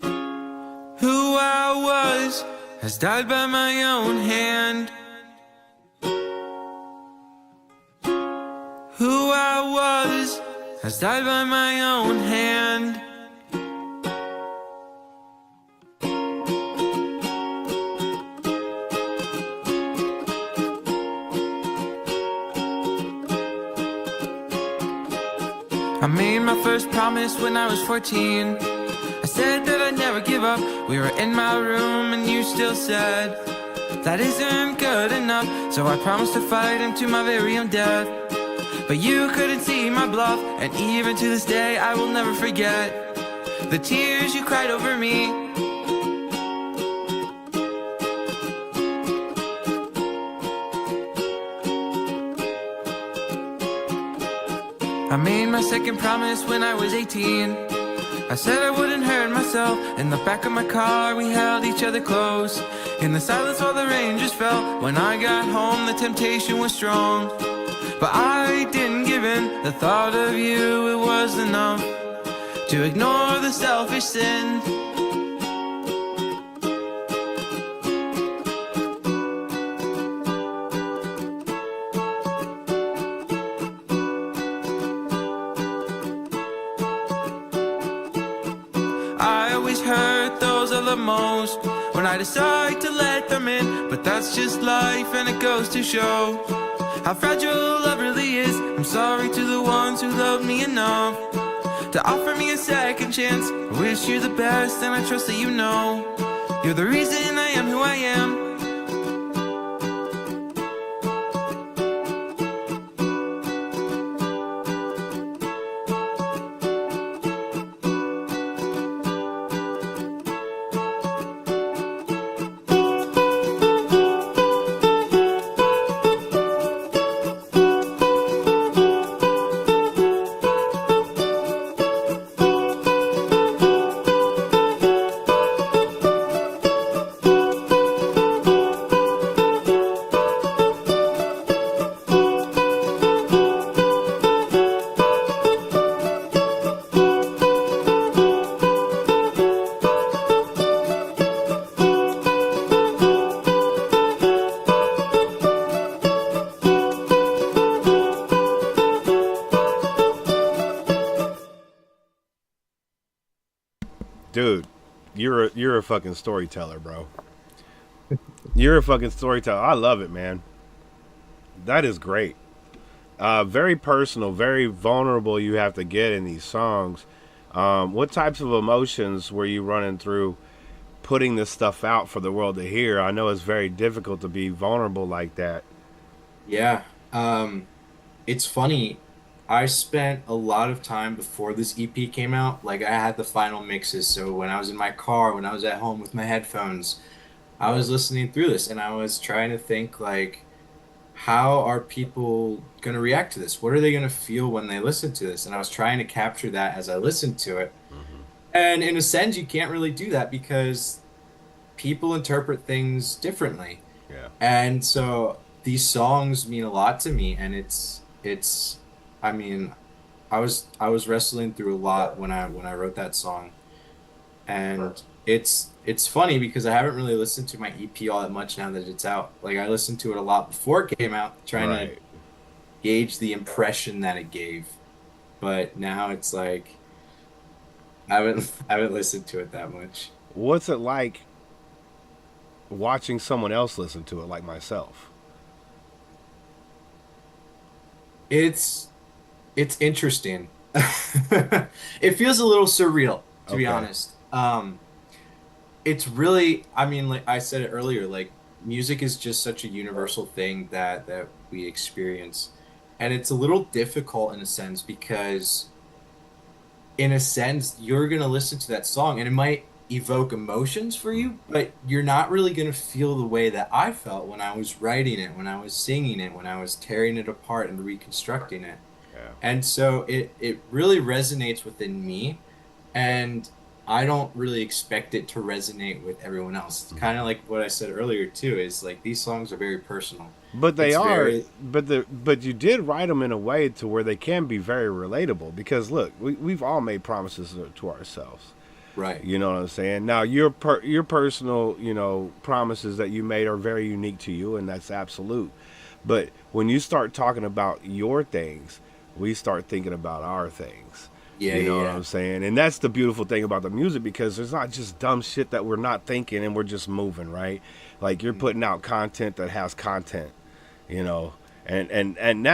Speaker 4: Who I was has died by my own hand. Who I was has died by my own hand. my first promise when I was 14. I said that I'd never give up. We were in my room and you still said that isn't good enough. So I promised to fight him to my very own death. But you couldn't see my bluff, and even to this day I will never forget the tears you cried over me. I made my second promise when I was 18. I said I wouldn't hurt myself. In the back of my car we held each other close, in the silence while the rain just fell. When I got home the temptation was strong, but I didn't give in. The thought of you, it was enough to ignore the selfish sin. I always hurt those I love most when I decide to let them in, but that's just life and it goes to show how fragile love really is. I'm sorry to the ones who loved me enough to offer me a second chance. I wish you the best and I trust that you know you're the reason I am who I am.
Speaker 3: Dude, you're a fucking storyteller, bro. You're a fucking storyteller. I love it, man. That is great. Very personal, very vulnerable. You have to get in these songs. What types of emotions were you running through putting this stuff out for the world to hear? I know it's very difficult to be vulnerable like that.
Speaker 6: Yeah. It's funny. I spent a lot of time before this EP came out. Like, I had the final mixes, so when I was in my car, when I was at home with my headphones, I was listening through this and I was trying to think, like, how are people going to react to this? What are they going to feel when they listen to this? And I was trying to capture that as I listened to it. And in a sense, you can't really do that because people interpret things differently.
Speaker 3: Yeah.
Speaker 6: And so these songs mean a lot to me, and I mean, I was wrestling through a lot when I wrote that song. And it's funny because I haven't really listened to my EP all that much now that it's out. Like, I listened to it a lot before it came out, trying to gauge the impression that it gave. But now it's like I haven't listened to it that much.
Speaker 3: What's it like watching someone else listen to it, like myself?
Speaker 6: It's interesting. It feels a little surreal, to be
Speaker 3: Okay.
Speaker 6: honest. It's really, I mean, like I said it earlier, like, music is just such a universal thing that we experience. And it's a little difficult in a sense because, in a sense, you're going to listen to that song and it might evoke emotions for you, but you're not really going to feel the way that I felt when I was writing it, when I was singing it, when I was tearing it apart and reconstructing it.
Speaker 3: Yeah.
Speaker 6: And so it really resonates within me, and I don't really expect it to resonate with everyone else. It's kind of like what I said earlier too, is like these songs are very personal.
Speaker 3: But they
Speaker 6: It's
Speaker 3: are,
Speaker 6: very-
Speaker 3: but you did write them in a way to where they can be very relatable. Because look, we've all made promises to ourselves.
Speaker 6: Right.
Speaker 3: You know what I'm saying? Now, your personal, promises that you made are very unique to you, and that's absolute. But when you start talking about your things, we start thinking about our things.
Speaker 6: Yeah,
Speaker 3: You know what
Speaker 6: yeah.
Speaker 3: I'm saying? And that's the beautiful thing about the music, because there's not just dumb shit that we're not thinking and we're just moving, right? Like, you're putting out content that has content, and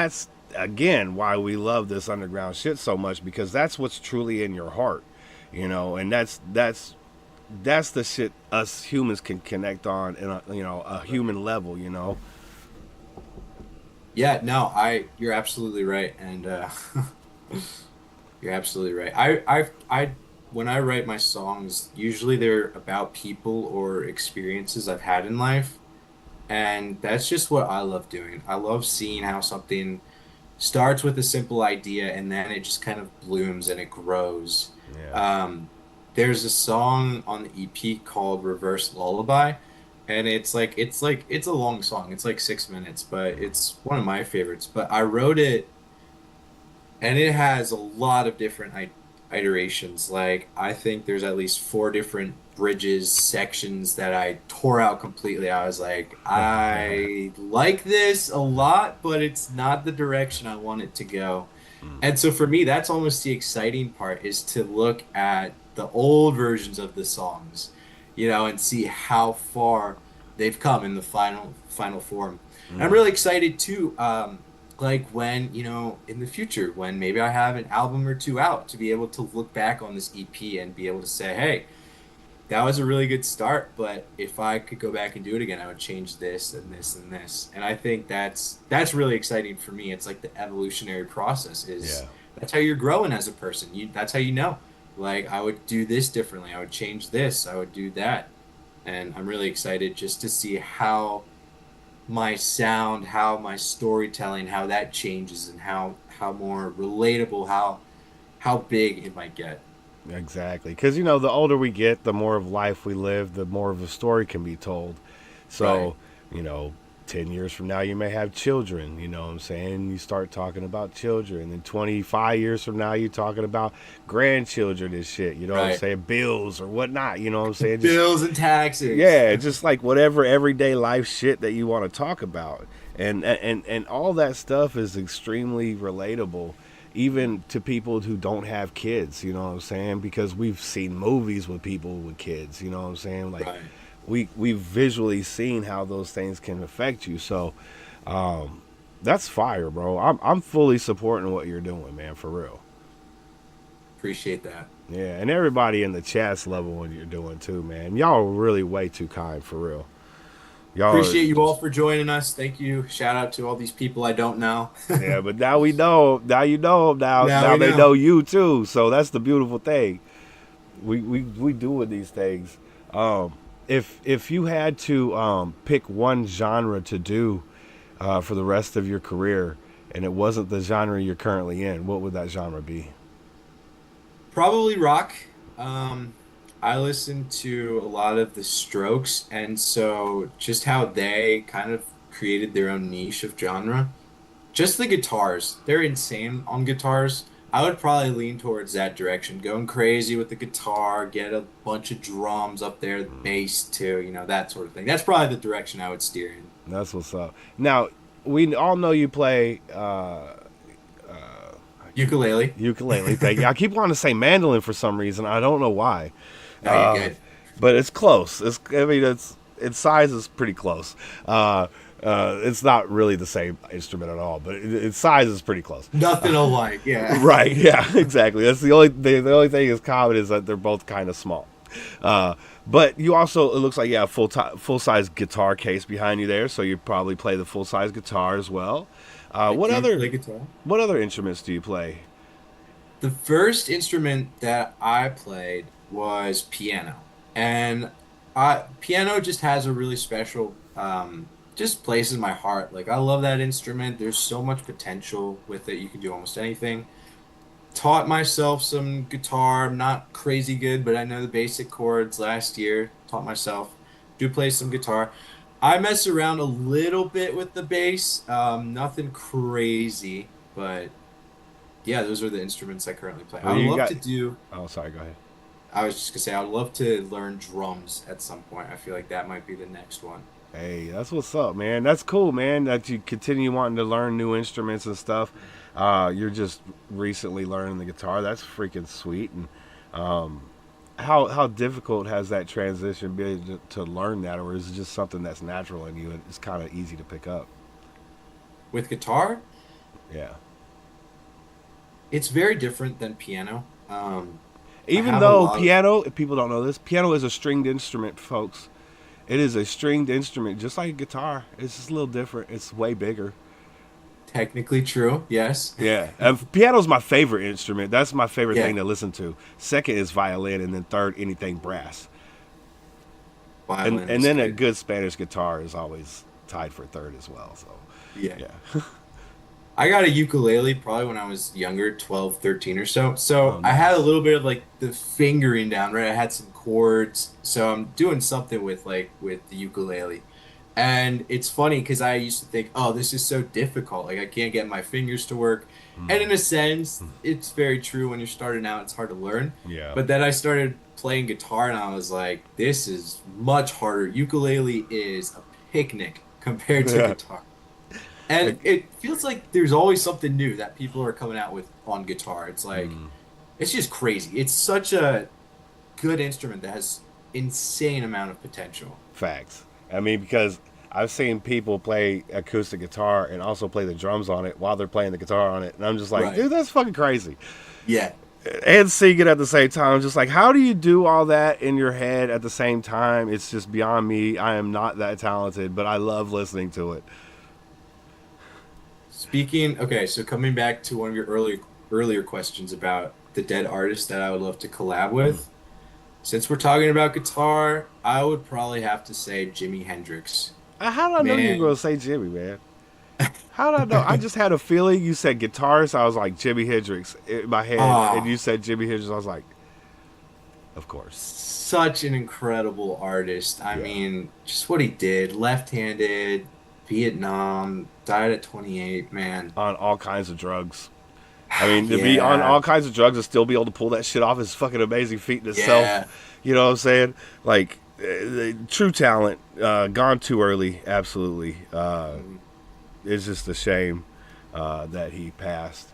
Speaker 3: again why we love this underground shit so much, because that's what's truly in your heart, you know, and that's the shit us humans can connect on in a, you know, a human level, you know.
Speaker 6: Yeah, no, you're absolutely right, and you're absolutely right. When I write my songs, usually they're about people or experiences I've had in life, and that's just what I love doing. I love seeing how something starts with a simple idea and then it just kind of blooms and it grows.
Speaker 3: Yeah.
Speaker 6: There's a song on the EP called Reverse Lullaby, and it's a long song. It's like 6 minutes, but it's one of my favorites. But I wrote it, and it has a lot of different iterations. Like, I think there's at least four different bridges sections that I tore out completely. I was like, I like this a lot, but it's not the direction I want it to go. And so for me, that's almost the exciting part, is to look at the old versions of the songs, you know, and see how far they've come in the final form. And I'm really excited too, like when, you know, in the future, when maybe I have an album or two out, to be able to look back on this EP and be able to say, hey, that was a really good start, but if I could go back and do it again, I would change this and this and this. And I think that's really exciting for me. It's like the evolutionary process is,
Speaker 3: Yeah.
Speaker 6: that's how you're growing as a person. That's how you know. Like, I would do this differently. I would change this. I would do that. And I'm really excited just to see how my sound, how my storytelling, how that changes, and how more relatable, how big it might get.
Speaker 3: Exactly, because you know, the older we get, the more of life we live, the more of a story can be told. So,
Speaker 6: Right.
Speaker 3: you know, 10 years from now, you may have children. You know what I'm saying? You start talking about children, and 25 years from now, you're talking about grandchildren and shit. You know what I'm
Speaker 6: Right.
Speaker 3: saying? Bills or whatnot. You know what I'm saying? Just,
Speaker 6: Bills and taxes.
Speaker 3: yeah, just like whatever everyday life shit that you want to talk about, and all that stuff is extremely relatable, even to people who don't have kids. You know what I'm saying? Because we've seen movies with people with kids. You know what I'm saying? Like,
Speaker 6: Right.
Speaker 3: we've visually seen how those things can affect you. So that's fire, bro. I'm fully supporting what you're doing, man, for real.
Speaker 6: Appreciate that.
Speaker 3: Yeah, and everybody in the chat's loving what you're doing too, man. Y'all are really way too kind, for real. Y'all
Speaker 6: Appreciate you all
Speaker 3: just-
Speaker 6: for joining us. Thank you. Shout out to all these people I don't know.
Speaker 3: Yeah, but now we know. Now you know. Now
Speaker 6: Now we
Speaker 3: they
Speaker 6: know.
Speaker 3: know you too. So that's the beautiful thing. We doing these things. If you had to pick one genre to do for the rest of your career, and it wasn't the genre you're currently in, what would that genre be?
Speaker 6: Probably rock. I listen to a lot of the Strokes, and so just how they kind of created their own niche of genre. Just the guitars, they're insane on guitars. I would probably lean towards that direction, going crazy with the guitar, get a bunch of drums up there, the bass too, you know, that sort of thing. That's probably the direction I would steer in.
Speaker 3: That's what's up. Now we all know you play
Speaker 6: Ukulele.
Speaker 3: ukulele. Thank you. I keep wanting to say mandolin for some reason. I don't know why.
Speaker 6: No, you're good.
Speaker 3: But it's close. I mean, its size is pretty close. It's not really the same instrument at all, but its size is pretty close.
Speaker 6: Nothing alike, yeah.
Speaker 3: Right? Yeah, exactly. That's the only thing is common is that they're both kind of small. But you also, it looks like you have full size guitar case behind you there, so you probably play the full size guitar as well. What
Speaker 6: Do you
Speaker 3: other
Speaker 6: play guitar?
Speaker 3: what other instruments do you play?
Speaker 6: The first instrument that I played was piano, and piano just has a really special just place in my heart. Like, I love that instrument. There's so much potential with it. You can do almost anything. Taught myself some guitar. I'm not crazy good, but I know the basic chords last year. Taught myself. Do play some guitar. I mess around a little bit with the bass. Nothing crazy, but yeah, those are the instruments I currently play.
Speaker 3: Well,
Speaker 6: I would
Speaker 3: you
Speaker 6: love
Speaker 3: got-
Speaker 6: to do.
Speaker 3: Oh, sorry. Go ahead.
Speaker 6: I was just gonna say I would love to learn drums at some point. I feel like that might be the next one.
Speaker 3: Hey, that's what's up, man. That's cool, man. That you continue wanting to learn new instruments and stuff. You're just recently learning the guitar. That's freaking sweet. And how difficult has that transition been to learn that, or is it just something that's natural in you and it's kind of easy to pick up?
Speaker 6: With guitar,
Speaker 3: Yeah.
Speaker 6: It's very different than piano. I
Speaker 3: Even
Speaker 6: have a
Speaker 3: though
Speaker 6: lot of
Speaker 3: piano, if people don't know this, piano is a stringed instrument, folks. It is a stringed instrument, just like a guitar. It's just a little different. It's way bigger.
Speaker 6: technically true. Yes.
Speaker 3: Yeah, and piano's my favorite instrument. That's my favorite
Speaker 6: Yeah.
Speaker 3: thing to listen to. Second is violin, and then third, anything brass.
Speaker 6: Violin
Speaker 3: And
Speaker 6: is
Speaker 3: then a
Speaker 6: good.
Speaker 3: good Spanish guitar is always tied for third as well. So,
Speaker 6: Yeah.
Speaker 3: yeah.
Speaker 6: I got a ukulele probably when I was younger, 12, 13 or so. So
Speaker 3: Oh,
Speaker 6: I had a
Speaker 3: nice.
Speaker 6: little bit of like the fingering down, right? I had some chords. So I'm doing something with with the ukulele. And it's funny because I used to think, oh, this is so difficult. Like I can't get my fingers to work. And in a sense, it's very true when you're starting out, it's hard to learn.
Speaker 3: Yeah.
Speaker 6: But then I started playing guitar and I was like, this is much harder. Ukulele is a picnic compared to
Speaker 3: Yeah.
Speaker 6: guitar. And it feels like there's always something new that people are coming out with on guitar. It's like, it's just crazy. It's such a good instrument that has insane amount of potential.
Speaker 3: Facts. I mean, because I've seen people play acoustic guitar and also play the drums on it while they're playing the guitar on it, and I'm just like,
Speaker 6: Right.
Speaker 3: dude, that's fucking crazy.
Speaker 6: Yeah.
Speaker 3: And sing it at the same time. I'm just like, how do you do all that in your head at the same time? It's just beyond me. I am not that talented, but I love listening to it.
Speaker 6: Speaking, okay, so coming back to one of your earlier questions about the dead artist that I would love to collab with. Since we're talking about guitar, I would probably have to say Jimi Hendrix.
Speaker 3: How did I know you were
Speaker 6: Man.
Speaker 3: going to say Jimmy, man? How did I know? I just had a feeling you said guitarist. I was like, Jimi Hendrix in my head. And you said Jimi Hendrix. I was like, of course.
Speaker 6: Such an incredible artist. I
Speaker 3: Yeah.
Speaker 6: mean, just what he did, left-handed, Vietnam, died at 28, man.
Speaker 3: On all kinds of drugs. I mean, to be on
Speaker 6: Yeah.
Speaker 3: all kinds of drugs and still be able to pull that shit off is fucking amazing feat in itself.
Speaker 6: Yeah.
Speaker 3: You know what I'm saying? Like, true talent, gone too early, absolutely. It's just a shame that he passed.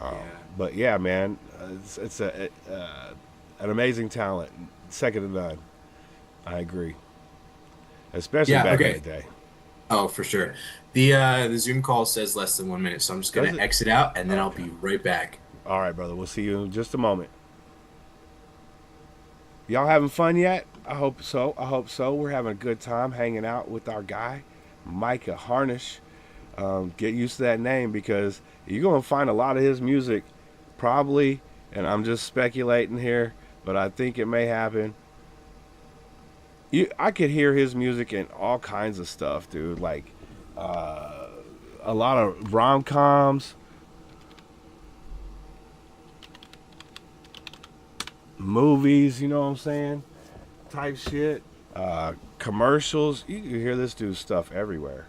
Speaker 6: Yeah.
Speaker 3: But yeah, man, it's an amazing talent, second to none. I agree, especially
Speaker 6: Yeah,
Speaker 3: back
Speaker 6: okay.
Speaker 3: in the day.
Speaker 6: Oh, for sure. The Zoom call says less than 1 minute, so I'm just
Speaker 3: Does
Speaker 6: gonna
Speaker 3: it?
Speaker 6: exit out and then I'll be right back.
Speaker 3: All right, brother, we'll see you in just a moment. Y'all having fun yet? I hope so. I hope so. We're having a good time hanging out with our guy, Micah Harnish. Get used to that name because you're going to find a lot of his music probably, and I'm just speculating here, but I think it may happen. I could hear his music in all kinds of stuff, dude. Like a lot of rom-coms, movies, you know what I'm saying? Type shit. Commercials. You can hear this dude's stuff everywhere.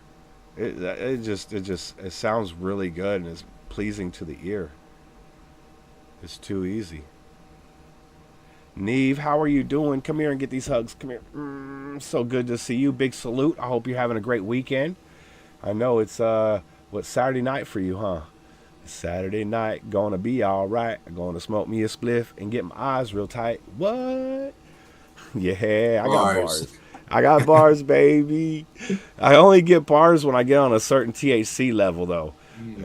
Speaker 3: It sounds really good and it's pleasing to the ear. It's too easy. Neve, how are you doing? Come here and get these hugs. Come here. So good to see you. Big salute. I hope you're having a great weekend. I know it's Saturday night for you, huh? Saturday night, gonna be all right. I'm gonna smoke me a spliff and get my eyes real tight. What? Yeah, I got
Speaker 6: Bars.
Speaker 3: bars. I got bars, baby. I only get bars when I get on a certain THC level, though.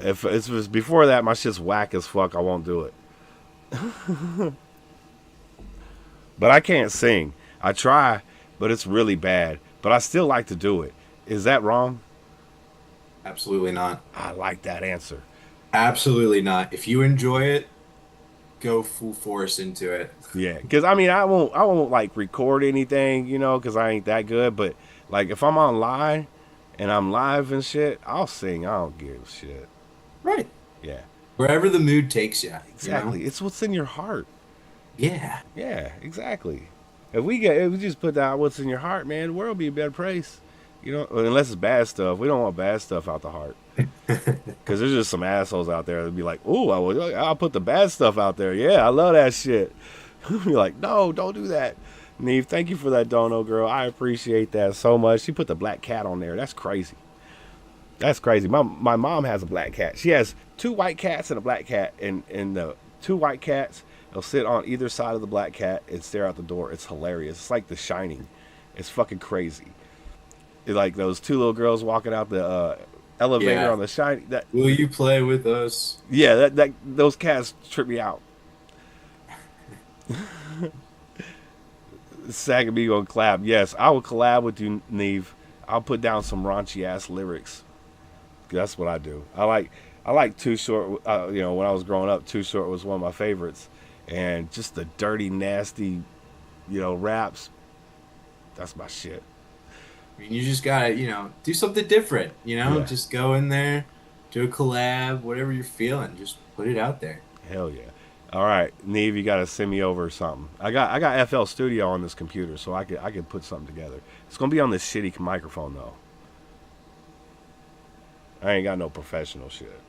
Speaker 3: If it's before that, my shit's whack as fuck. I won't do it. But I can't sing. I try, but it's really bad. But I still like to do it. Is that wrong?
Speaker 6: Absolutely not.
Speaker 3: I like that answer.
Speaker 6: Absolutely not. If you enjoy it, go full force into it.
Speaker 3: Yeah, because I mean, I won't like record anything, you know, because I ain't that good. But like, if I'm online and I'm live and shit, I'll sing. I don't give a shit.
Speaker 6: Right.
Speaker 3: Yeah,
Speaker 6: Wherever the mood takes you.
Speaker 3: exactly.
Speaker 6: You know?
Speaker 3: It's what's in your heart.
Speaker 6: Yeah.
Speaker 3: Yeah, exactly. If we just put out what's in your heart, man, the world will be a better place. You know, unless it's bad stuff. We don't want bad stuff out the heart. Because there's just some assholes out there that'd be like, "Ooh, I'll put the bad stuff out there. Yeah, I love that shit." You're like, "No, don't do that." Neve, thank you for that dono, girl. I appreciate that so much. She put the black cat on there. That's crazy. That's crazy. My mom has a black cat. She has two white cats and a black cat, and the two white cats, they'll sit on either side of the black cat and stare out the door. It's hilarious. It's like The Shining. It's fucking crazy. It's like those two little girls walking out the Elevator
Speaker 6: Yeah.
Speaker 3: on the shiny. That
Speaker 6: Will you play with us?
Speaker 3: yeah, that those cats trip me out. Sagami gonna collab. Yes, I will collab with you, Neve. I'll put down some raunchy ass lyrics. That's what I do. I like Too Short. You know, when I was growing up, Too Short was one of my favorites, and just the dirty, nasty, you know, raps. That's my shit.
Speaker 6: I mean, you just gotta, do something different.
Speaker 3: Yeah.
Speaker 6: Just go in there, do a collab, whatever you're feeling, just put it out there.
Speaker 3: Hell yeah. All right, Neve, you gotta send me over something. I got FL Studio on this computer, so I could put something together. It's gonna be on this shitty microphone though. I ain't got no professional shit.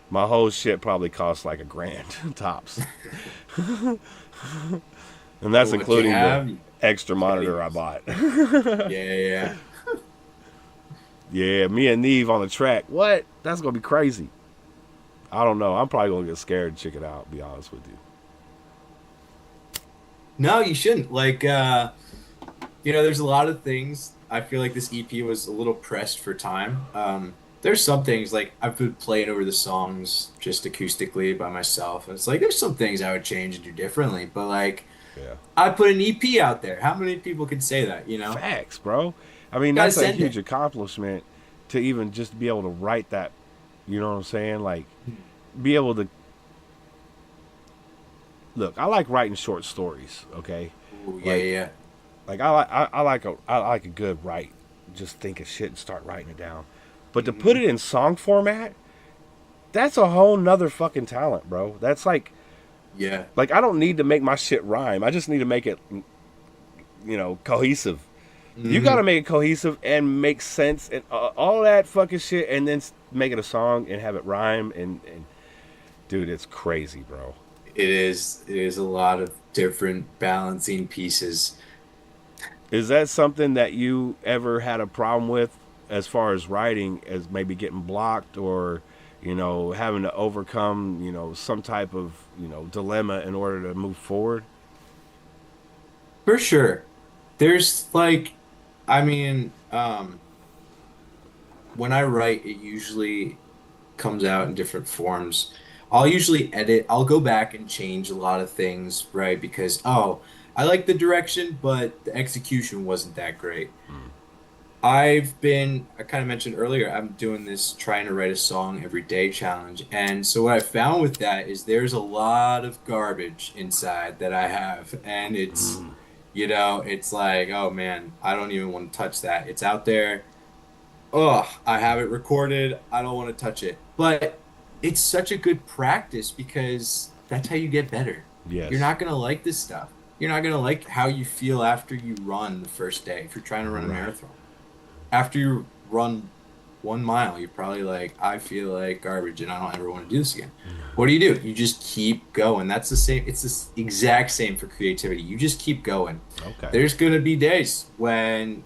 Speaker 3: My whole shit probably costs like $1,000 tops, and that's
Speaker 6: But what you
Speaker 3: including
Speaker 6: have,
Speaker 3: the extra monitor I bought.
Speaker 6: yeah.
Speaker 3: Yeah, me and Neve on the track. What? That's gonna be crazy. I don't know. I'm probably gonna get scared and check it out. To be honest with you.
Speaker 6: No, you shouldn't. Like, there's a lot of things. I feel like this EP was a little pressed for time. There's some things like I've been playing over the songs just acoustically by myself. And it's like there's some things I would change and do differently, but like
Speaker 3: Yeah.
Speaker 6: I put an EP out there. How many people can say that,
Speaker 3: Facts, bro. I mean,
Speaker 6: Gotta
Speaker 3: that's a
Speaker 6: send
Speaker 3: huge
Speaker 6: it.
Speaker 3: accomplishment to even just be able to write that. You know what I'm saying? Like, be able to. Look, I like writing short stories. Okay,
Speaker 6: Ooh, yeah,
Speaker 3: Like-
Speaker 6: yeah.
Speaker 3: like I like a good write. Just think of shit and start writing it down. But to put it in song format, that's a whole nother fucking talent, bro. That's like
Speaker 6: Yeah.
Speaker 3: I don't need to make my shit rhyme. I just need to make it, cohesive. You got to make it cohesive and make sense and all that fucking shit, and then make it a song and have it rhyme. And dude, it's crazy, bro.
Speaker 6: It is a lot of different balancing pieces.
Speaker 3: Is that something that you ever had a problem with as far as writing, as maybe getting blocked or, having to overcome, some type of, dilemma in order to move forward?
Speaker 6: For sure. There's like, I mean, when I write, it usually comes out in different forms. I'll usually edit, I'll go back and change a lot of things, right? Because, I like the direction, but the execution wasn't that great. I kind of mentioned earlier, I'm doing this trying to write a song every day challenge. And so what I found with that is there's a lot of garbage inside that I have. And it's, it's like, oh man, I don't even want to touch that. It's out there. Oh, I have it recorded. I don't want to touch it. But it's such a good practice because that's how you get better.
Speaker 3: Yes.
Speaker 6: You're not going to like this stuff. You're not going to like how you feel after you run the first day if you're trying to run a marathon. After you run 1 mile, you're probably like, I feel like garbage and I don't ever want to do this again. What do? You just keep going. That's the same. It's the exact same for creativity. You just keep going.
Speaker 3: Okay.
Speaker 6: There's going to be days when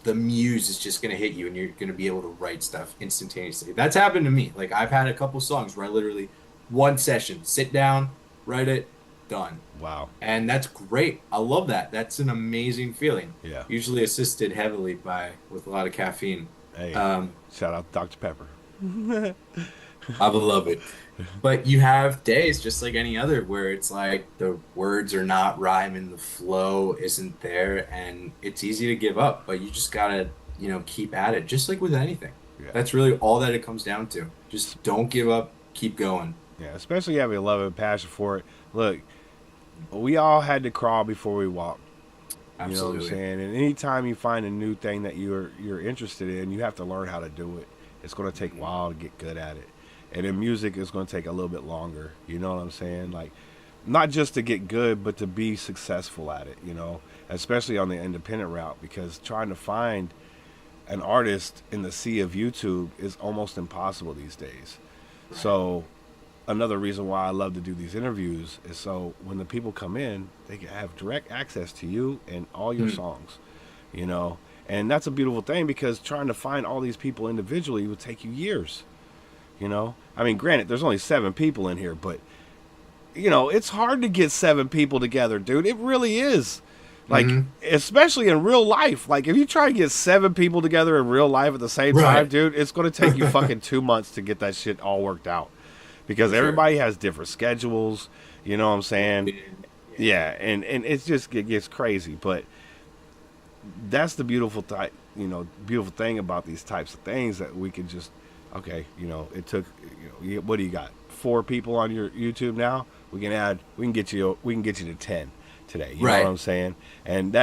Speaker 6: the muse is just going to hit you and you're going to be able to write stuff instantaneously. That's happened to me. Like I've had a couple songs where I literally one session, sit down, write it, done.
Speaker 3: Wow.
Speaker 6: And that's great. I love that. That's an amazing feeling.
Speaker 3: Yeah.
Speaker 6: Usually assisted heavily with a lot of caffeine.
Speaker 3: Hey,
Speaker 6: Um,
Speaker 3: shout out Dr. Pepper.
Speaker 6: I love it. But you have days just like any other where it's like the words are not rhyming, the flow isn't there, and it's easy to give up. But you just gotta, keep at it, just like with anything.
Speaker 3: Yeah.
Speaker 6: That's really all that it comes down to. Just don't give up, keep going.
Speaker 3: Yeah, especially having a love and passion for it. Look, we all had to crawl before we walked.
Speaker 6: Absolutely.
Speaker 3: You know what I'm saying? And anytime you find a new thing that you're interested in, you have to learn how to do it. It's going to take a while to get good at it. And in music, it's going to take a little bit longer. You know what I'm saying? Like, not just to get good, but to be successful at it, especially on the independent route, because trying to find an artist in the sea of YouTube is almost impossible these days. So another reason why I love to do these interviews is so when the people come in, they can have direct access to you and all your songs, and that's a beautiful thing, because trying to find all these people individually would take you years. I mean, granted, there's only 7 people in here, but it's hard to get 7 people together, dude. It really is. Like, especially in real life. Like, if you try to get 7 people together in real life at the same time, dude, it's going to take you fucking 2 months to get that shit all worked out. Because everybody has different schedules. You know what I'm saying? Yeah, and it's just, it gets crazy. But that's the beautiful beautiful thing about these types of things, that we can just, okay, it took, what do you got? 4 people on your YouTube now? We can get you to 10 today. You know what I'm saying? And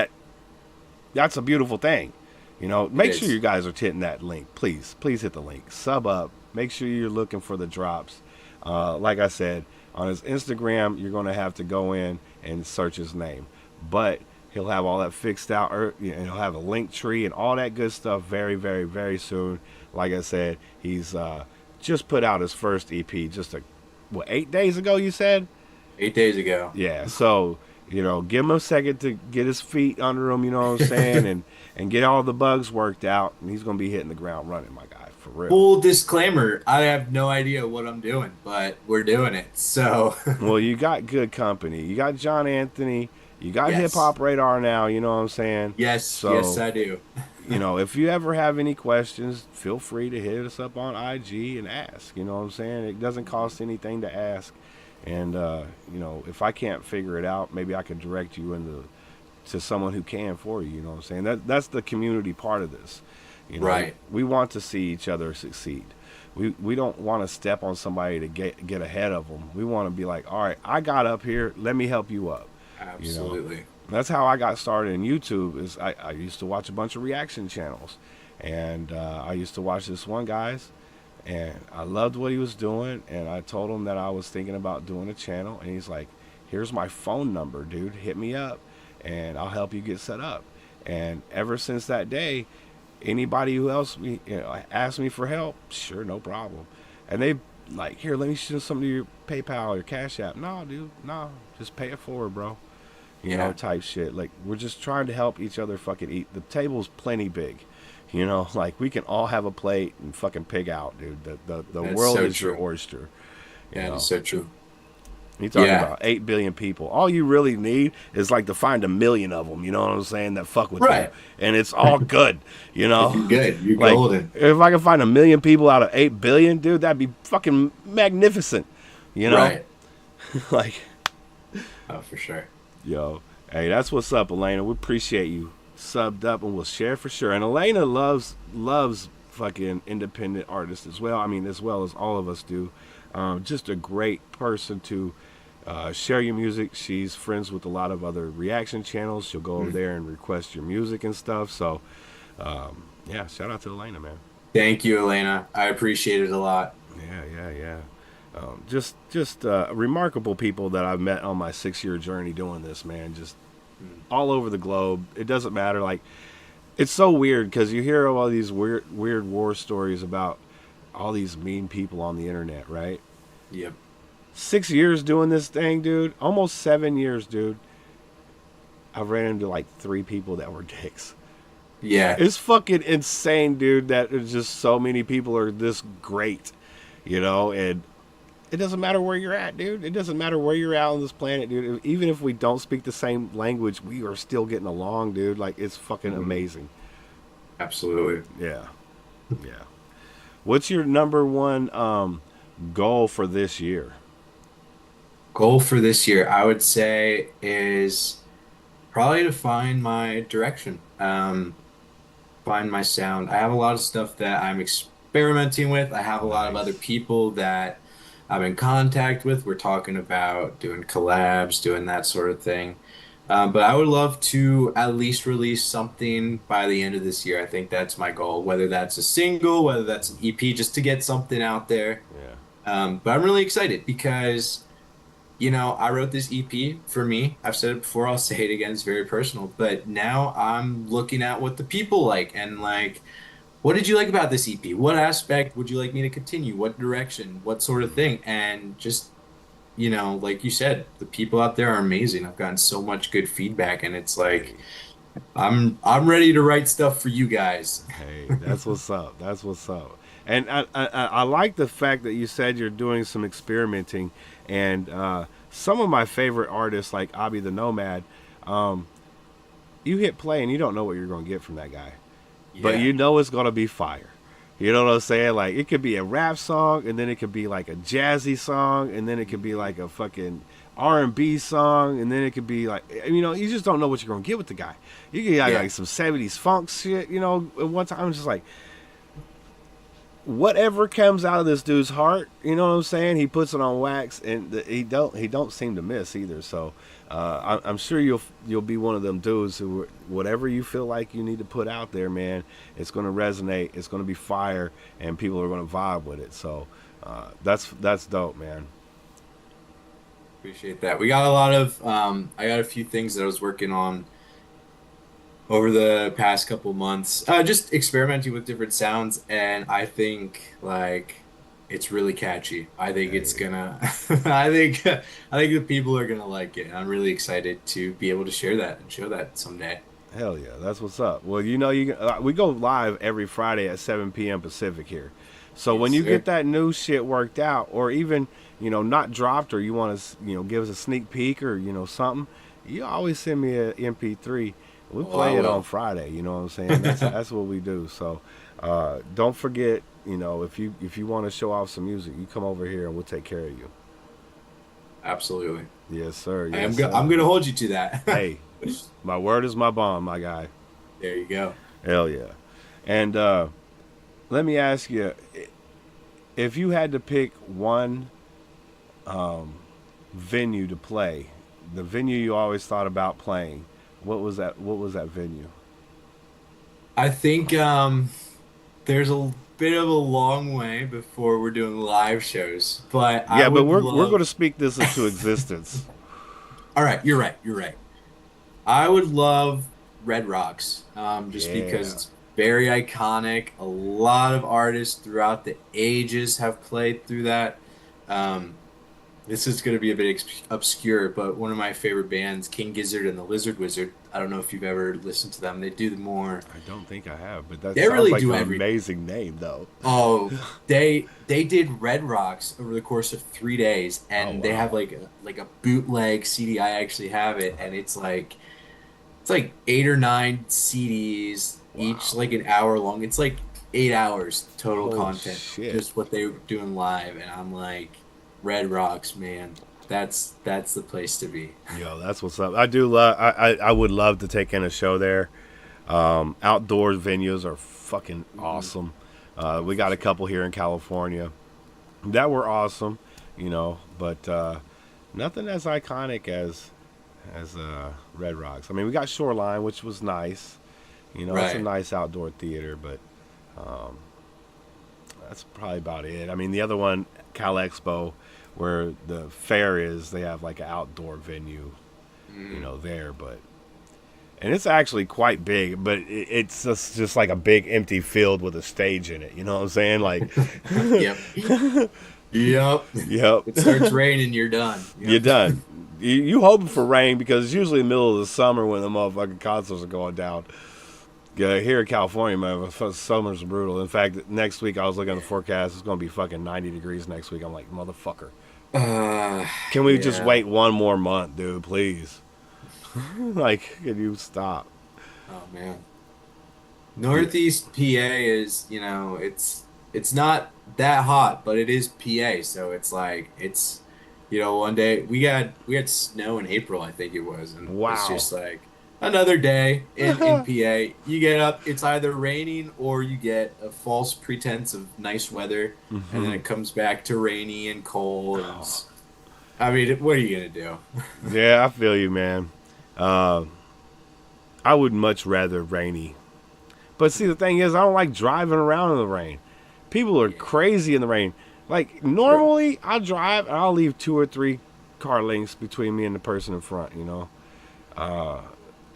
Speaker 3: that's a beautiful thing. Make sure you guys are hitting that link. Please hit the link. Sub up. Make sure you're looking for the drops. Like I said, on his Instagram, you're going to have to go in and search his name. But he'll have all that fixed out, and he'll have a link tree and all that good stuff very, very, very soon. Like I said, he's just put out his first EP just 8 days ago, you said?
Speaker 6: 8 days ago.
Speaker 3: Yeah, so, give him a second to get his feet under him, you know what I'm saying, and get all the bugs worked out, and he's going to be hitting the ground running, my guy, for real.
Speaker 6: Full disclaimer, I have no idea what I'm doing, but we're doing it, so.
Speaker 3: Well, you got good company. You got John Anthony. You got Hip Hop Radar now, you know what I'm saying?
Speaker 6: Yes, yes, I do.
Speaker 3: If you ever have any questions, feel free to hit us up on IG and ask, you know what I'm saying? It doesn't cost anything to ask. And, if I can't figure it out, maybe I can direct you to someone who can for you, you know what I'm saying? That's the community part of this.
Speaker 6: Right.
Speaker 3: We want to see each other succeed. We don't want to step on somebody to get ahead of them. We want to be like, all right, I got up here, let me help you up.
Speaker 6: Absolutely.
Speaker 3: That's how I got started in YouTube. Is I used to watch a bunch of reaction channels, and I used to watch this one guy's, and I loved what he was doing, and I told him that I was thinking about doing a channel, and he's like, here's my phone number, dude, hit me up and I'll help you get set up. And ever since that day, anybody who else asked me for help, sure, no problem. And they like, here, let me shoot something to your PayPal or Cash App. No, dude, no, just pay it forward, bro. You know, type shit. Like, we're just trying to help each other fucking eat. The table's plenty big. Like, we can all have a plate and fucking pig out, dude. The world is your oyster.
Speaker 6: Yeah, that's so true.
Speaker 3: You talking about 8 billion people. All you really need is like to find 1 million of them, you know what I'm saying, that fuck with you. And it's all good,
Speaker 6: You're good. You're
Speaker 3: like,
Speaker 6: golden.
Speaker 3: If I can find 1 million people out of 8 billion, dude, that'd be fucking magnificent. Like,
Speaker 6: oh, for sure.
Speaker 3: Yo, hey, that's what's up, Elena. We appreciate you subbed up, and we'll share for sure. And Elena loves fucking independent artists as well. I mean, as well as all of us do. Just a great person to share your music. She's friends with a lot of other reaction channels. She'll go over there and request your music and stuff. So, yeah, shout out to Elena, man.
Speaker 6: Thank you, Elena. I appreciate it a lot.
Speaker 3: Yeah. Just remarkable people that I've met on my 6-year journey doing this, man. Just all over the globe. It doesn't matter. Like, it's so weird because you hear all these weird war stories about all these mean people on the internet, right?
Speaker 6: Yep.
Speaker 3: 6 years doing this thing, dude. Almost 7 years, dude. I've ran into like 3 people that were dicks.
Speaker 6: Yeah.
Speaker 3: It's fucking insane, dude, that it's just so many people are this great, and it doesn't matter where you're at, dude. It doesn't matter where you're at on this planet, dude. Even if we don't speak the same language, we are still getting along, dude. Like, it's fucking amazing.
Speaker 6: Absolutely.
Speaker 3: Yeah. What's your number one goal for this year?
Speaker 6: Goal for this year, I would say, is probably to find my direction, find my sound. I have a lot of stuff that I'm experimenting with. I have a lot of other people that I'm in contact with. We're talking about doing collabs, doing that sort of thing. But I would love to at least release something by the end of this year. I think that's my goal, whether that's a single, whether that's an EP, just to get something out there.
Speaker 3: Yeah.
Speaker 6: But I'm really excited because, I wrote this EP for me. I've said it before, I'll say it again, it's very personal. But now I'm looking at what the people like and like, what did you like about this EP? What aspect would you like me to continue? What direction? What sort of thing? And just, like you said, the people out there are amazing. I've gotten so much good feedback, and it's like, I'm ready to write stuff for you guys.
Speaker 3: Hey, that's what's up. That's what's up. And I like the fact that you said you're doing some experimenting, and some of my favorite artists, like Abi the Nomad, you hit play and you don't know what you're going to get from that guy. But
Speaker 6: Yeah.
Speaker 3: you know it's going to be fire. You know what I'm saying? Like, it could be a rap song, and then it could be like a jazzy song, and then it could be like a fucking R&B song, and then it could be like, you know, you just don't know what you're going to get with the guy. You can get like some 70s funk shit, you know. At one time, I'm just like, whatever comes out of this dude's heart, you know what I'm saying? He puts it on wax, and he don't seem to miss either. So I'm sure you'll be one of them dudes who, whatever you feel like you need to put out there, man, it's going to resonate, it's going to be fire, and people are going to vibe with it. So that's dope, man.
Speaker 6: Appreciate that. We got a lot of I got a few things that I was working on over the past couple months, just experimenting with different sounds, and I think like it's really catchy. I think it's gonna I think the people are gonna like it. I'm really excited to be able to share that and show that someday.
Speaker 3: Hell yeah, that's what's up. Well, you know, we go live every Friday at 7 p.m. Pacific here. So when you
Speaker 6: sir.
Speaker 3: get that new shit worked out, or even, you know, not dropped, or you want to, you know, give us a sneak peek, or, you know, something, you always send me an MP3. We play it on Friday. You know what I'm saying? That's what we do. So don't forget, you know, if you want to show off some music, you come over here and we'll take care of you.
Speaker 6: Absolutely.
Speaker 3: Yes, sir.
Speaker 6: I'm
Speaker 3: Yes,
Speaker 6: I'm gonna hold you to that.
Speaker 3: Hey, my word is my bond, my guy.
Speaker 6: There you go.
Speaker 3: Hell yeah. And let me ask you, if you had to pick one venue to play, the venue you always thought about playing, what was that venue?
Speaker 6: I think there's a bit of a long way before we're doing live shows, but
Speaker 3: Yeah, but we're going to speak this into existence.
Speaker 6: All right, you're right. You're right. I would love Red Rocks, just
Speaker 3: Yeah.
Speaker 6: because it's very iconic. A lot of artists throughout the ages have played through that. This is going to be a bit obscure, but one of my favorite bands, King Gizzard and the Lizard Wizard. I don't know if you've ever listened to them. They do the more.
Speaker 3: I don't think I have, but that
Speaker 6: They
Speaker 3: sounds
Speaker 6: really
Speaker 3: like
Speaker 6: do
Speaker 3: an
Speaker 6: everything.
Speaker 3: amazing name, though.
Speaker 6: Oh, they did Red Rocks over the course of 3 days, and they have like a bootleg CD. I actually have it, and it's like 8 or 9 CDs, each like an hour long. It's like 8 hours total
Speaker 3: Holy
Speaker 6: content,
Speaker 3: shit.
Speaker 6: just what they were doing live, and I'm like, Red Rocks, man, that's the place to be.
Speaker 3: Yo, that's what's up. I would love to take in a show there. Outdoor venues are fucking awesome. We got a couple here in California that were awesome, you know, but nothing as iconic as Red Rocks. I mean, we got Shoreline, which was nice. You know, it's a
Speaker 6: Right.
Speaker 3: nice outdoor theater, but that's probably about it. I mean, the other one, Cal Expo, where the fair is, they have like an outdoor venue, you know, there, and it's actually quite big, but it's just like a big empty field with a stage in it. You know what I'm saying? Like,
Speaker 6: Yep. Yep.
Speaker 3: yep,
Speaker 6: It starts raining, you're done. Yep.
Speaker 3: you're done. You hoping for rain because it's usually the middle of the summer when the motherfucking concerts are going down. Yeah, here in California, man, summer's brutal. In fact, next week I was looking at the forecast. It's going to be fucking 90 degrees next week. I'm like, motherfucker. Can we just
Speaker 6: yeah.
Speaker 3: wait one more month, dude, please? Like, can you stop?
Speaker 6: Oh man. Northeast PA is, you know, it's not that hot, but it is PA, so it's like it's, you know, one day we had snow in April, I think it was, and
Speaker 3: Wow.
Speaker 6: it's just like another day in PA. You get up, it's either raining or you get a false pretense of nice weather, and then it comes back to rainy and cold. And I mean, what are you gonna do?
Speaker 3: Yeah, I feel you, man. I would much rather rainy. But see, the thing is, I don't like driving around in the rain. People are crazy in the rain. Like, normally, I'll drive and I'll leave 2 or 3 car lengths between me and the person in front, you know?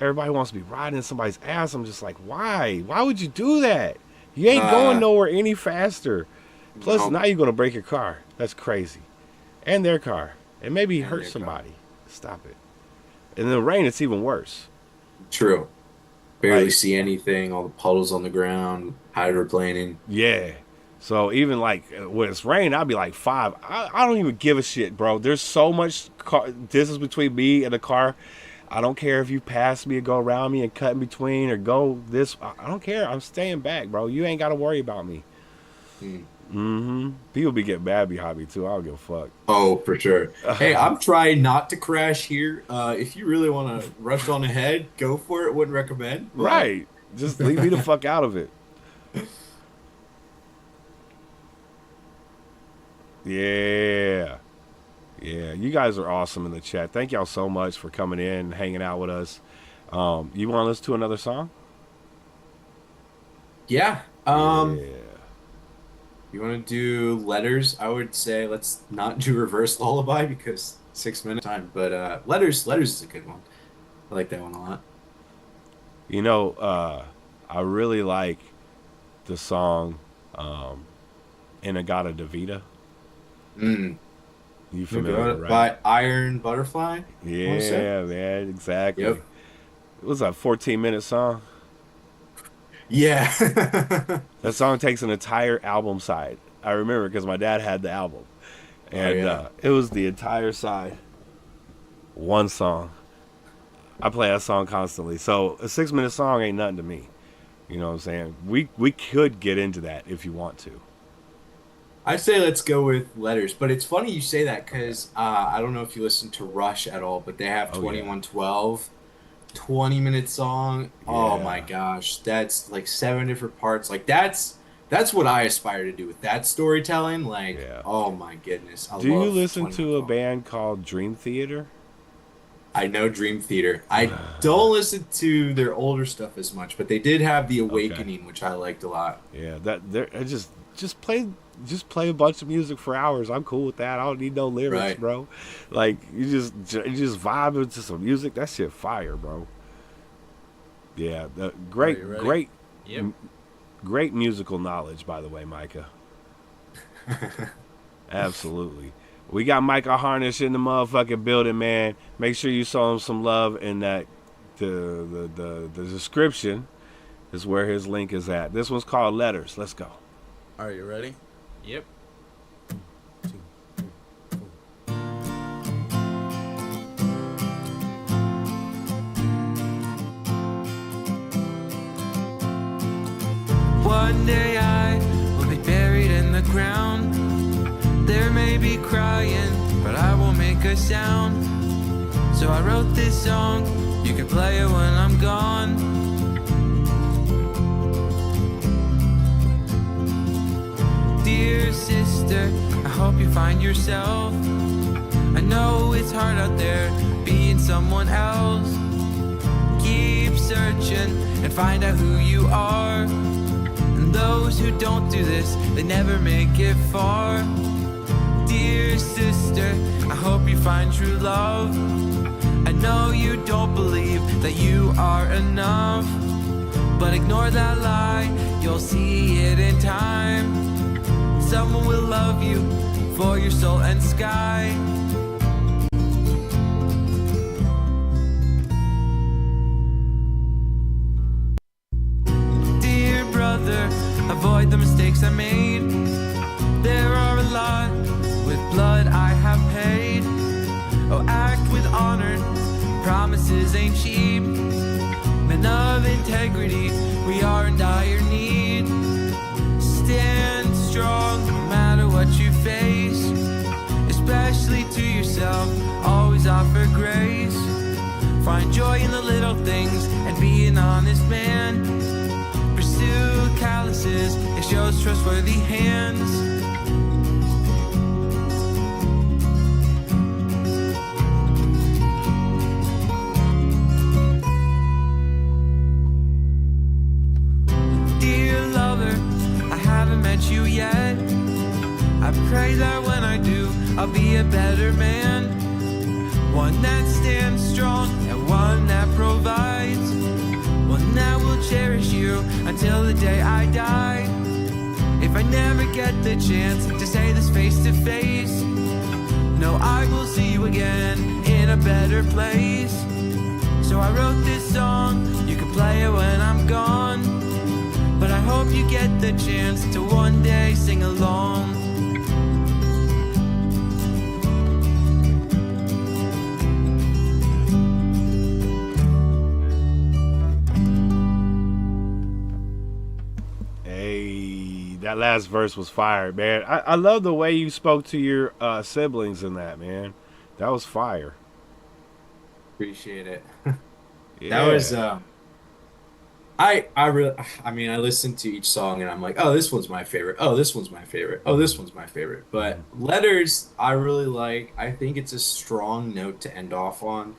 Speaker 3: Everybody wants to be riding somebody's ass. I'm just like, why? Why would you do that? You ain't going nowhere any faster. Plus,
Speaker 6: Nope.
Speaker 3: now you're going to break your car. That's crazy. And their car. And maybe hurt
Speaker 6: their car.
Speaker 3: somebody. Stop it. And in the rain, it's even worse.
Speaker 6: True. Barely
Speaker 3: Like-
Speaker 6: see anything. All the puddles on the ground. Hydroplaning.
Speaker 3: Yeah. So even like when it's rain, I'll be like 5. I don't even give a shit, bro. There's so much distance between me and the car. I don't care if you pass me or go around me and cut in between or go this. I don't care. I'm staying back, bro. You ain't got to worry about me. People be getting mad behind me too. I don't give a fuck.
Speaker 6: Oh, for sure. Hey, I'm trying not to crash here. If you really want to rush on ahead, go for it. Wouldn't recommend. But...
Speaker 3: Right. Just leave me the fuck out of it. Yeah. Yeah. You guys are awesome in the chat. Thank y'all so much for coming in and hanging out with us. You want to listen to another song?
Speaker 6: Yeah.
Speaker 3: Yeah.
Speaker 6: You want to do letters? I would say let's not do reverse lullaby because 6 minutes time. But letters is a good one. I like that one a lot.
Speaker 3: You know, I really like the song Inagata Davida. You familiar, right?
Speaker 6: By Iron Butterfly?
Speaker 3: Yeah, man, exactly.
Speaker 6: Yep.
Speaker 3: It was a 14-minute song.
Speaker 6: Yeah.
Speaker 3: That song takes an entire album side. I remember because my dad had the album. And it was the entire side. One song. I play that song constantly. So a 6-minute song ain't nothing to me. You know what I'm saying? We could get into that if you want to.
Speaker 6: I say let's go with letters. But it's funny you say that because I don't know if you listen to Rush at all, but they have 2112. 20-minute song. Oh my gosh, that's like 7 different parts. Like that's what I aspire to do with that storytelling. Like, oh my goodness.
Speaker 3: Do you listen to a band called Dream Theater?
Speaker 6: I know Dream Theater. I don't listen to their older stuff as much, but they did have The Awakening, which I liked a lot.
Speaker 3: Yeah, I just play a bunch of music for hours. I'm cool with that. I don't need no lyrics, bro. Like you just vibe into some music. That shit fire, bro. Yeah, great musical knowledge, by the way, Micah. Absolutely. We got Micah Harnish in the motherfucking building, man. Make sure you show him some love in that the description is where his link is at. This one's called Letters. Let's go.
Speaker 7: Are you ready?
Speaker 4: Yep. One day I will be buried in the ground. There may be crying, but I won't make a sound. So I wrote this song, you can play it when I'm gone. Dear sister, I hope you find yourself. I know it's hard out there being someone else. Keep searching and find out who you are. And those who don't do this, they never make it far. Dear sister, I hope you find true love. I know you don't believe that you are enough, but ignore that lie, you'll see it in time. Someone will love you for your soul and sky. Dear brother, avoid the mistakes I made. There are a lot with blood I have paid. Oh, act with honor, promises ain't cheap. Men of integrity, we are in dire need. Stand strong no matter what you face, especially to yourself, always offer grace. Find joy in the little things and be an honest man. Pursue calluses, it shows trustworthy hands. You yet. I pray that when I do, I'll be a better man. One that stands strong and one that provides. One that will cherish you until the day I die. If I never get the chance to say this face to face, no, I will see you again in a better place. So I wrote this song, you can play it when I'm gone. But I hope you get the chance to one day sing along.
Speaker 3: Hey, that last verse was fire, man. I love the way you spoke to your siblings in that, man. That was fire.
Speaker 6: Appreciate it. That was
Speaker 3: Yeah.
Speaker 6: I really I mean I listen to each song and I'm like, oh, this one's my favorite. Oh, this one's my favorite. Oh, this one's my favorite. But Letters I really like. I think it's a strong note to end off on.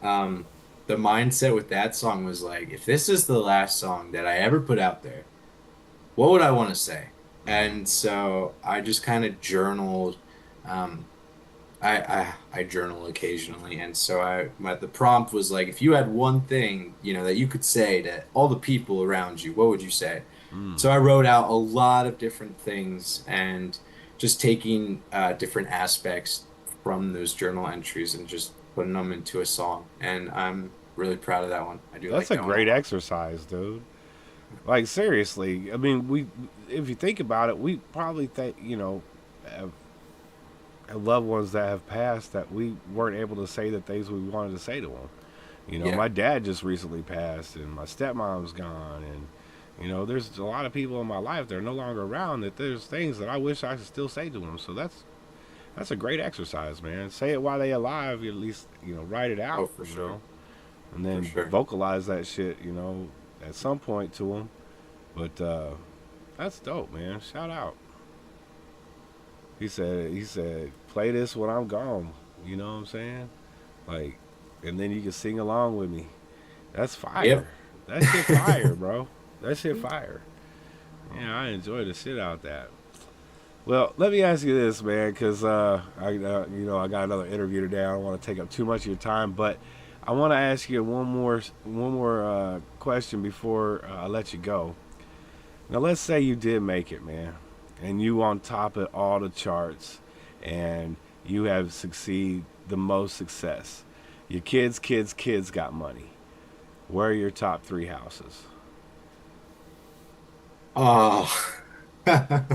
Speaker 6: Um, the mindset with that song was like, if this is the last song that I ever put out there, what would I want to say? And so I just kind of journaled. Um, I journal occasionally, and so the prompt was like, if you had one thing, that you could say to all the people around you, what would you say? So I wrote out a lot of different things and just taking different aspects from those journal entries and just putting them into a song. And I'm really proud of that one. I do like
Speaker 3: That's a
Speaker 6: that one
Speaker 3: great
Speaker 6: a lot.
Speaker 3: exercise, dude. Like seriously, I mean, if you think about it, we probably think, have loved ones that have passed that we weren't able to say the things we wanted to say to them.
Speaker 6: Yeah.
Speaker 3: My dad just recently passed, and my stepmom's gone, and there's a lot of people in my life that are no longer around. That there's things that I wish I could still say to them. So that's a great exercise, man. Say it while they alive. You at least write it
Speaker 6: Oh,
Speaker 3: out,
Speaker 6: for sure.
Speaker 3: and
Speaker 6: For
Speaker 3: then
Speaker 6: sure.
Speaker 3: vocalize that shit, at some point to them. But that's dope, man. Shout out. He said, play this when I'm gone. You know what I'm saying? Like, and then you can sing along with me. That's
Speaker 6: Yep.
Speaker 3: fire. That shit fire, bro. That shit fire. Yeah, I enjoy the shit out of that. Well, let me ask you this, man, because I got another interview today. I don't want to take up too much of your time, but I want to ask you one more question before I let you go. Now, let's say you did make it, man, and you on top of all the charts, and you have succeed the most success. Your kids got money. Where are your top three houses?
Speaker 6: Oh.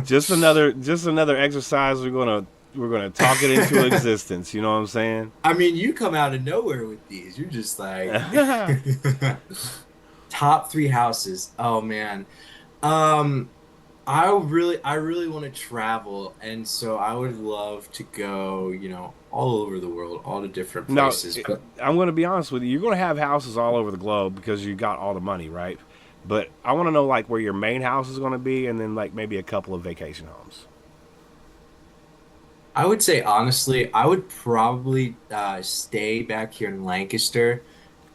Speaker 3: Just another exercise. We're gonna talk it into existence. You know what I'm saying?
Speaker 6: I mean, you come out of nowhere with these. You're just like top three houses. Oh man. Um, I really want to travel, and so I would love to go, all over the world, all the different
Speaker 3: No,
Speaker 6: places. But
Speaker 3: I'm gonna be honest with you. You're gonna have houses all over the globe because you got all the money, right? But I want to know like where your main house is gonna be, and then like maybe a couple of vacation homes.
Speaker 6: I would say honestly, I would probably stay back here in Lancaster.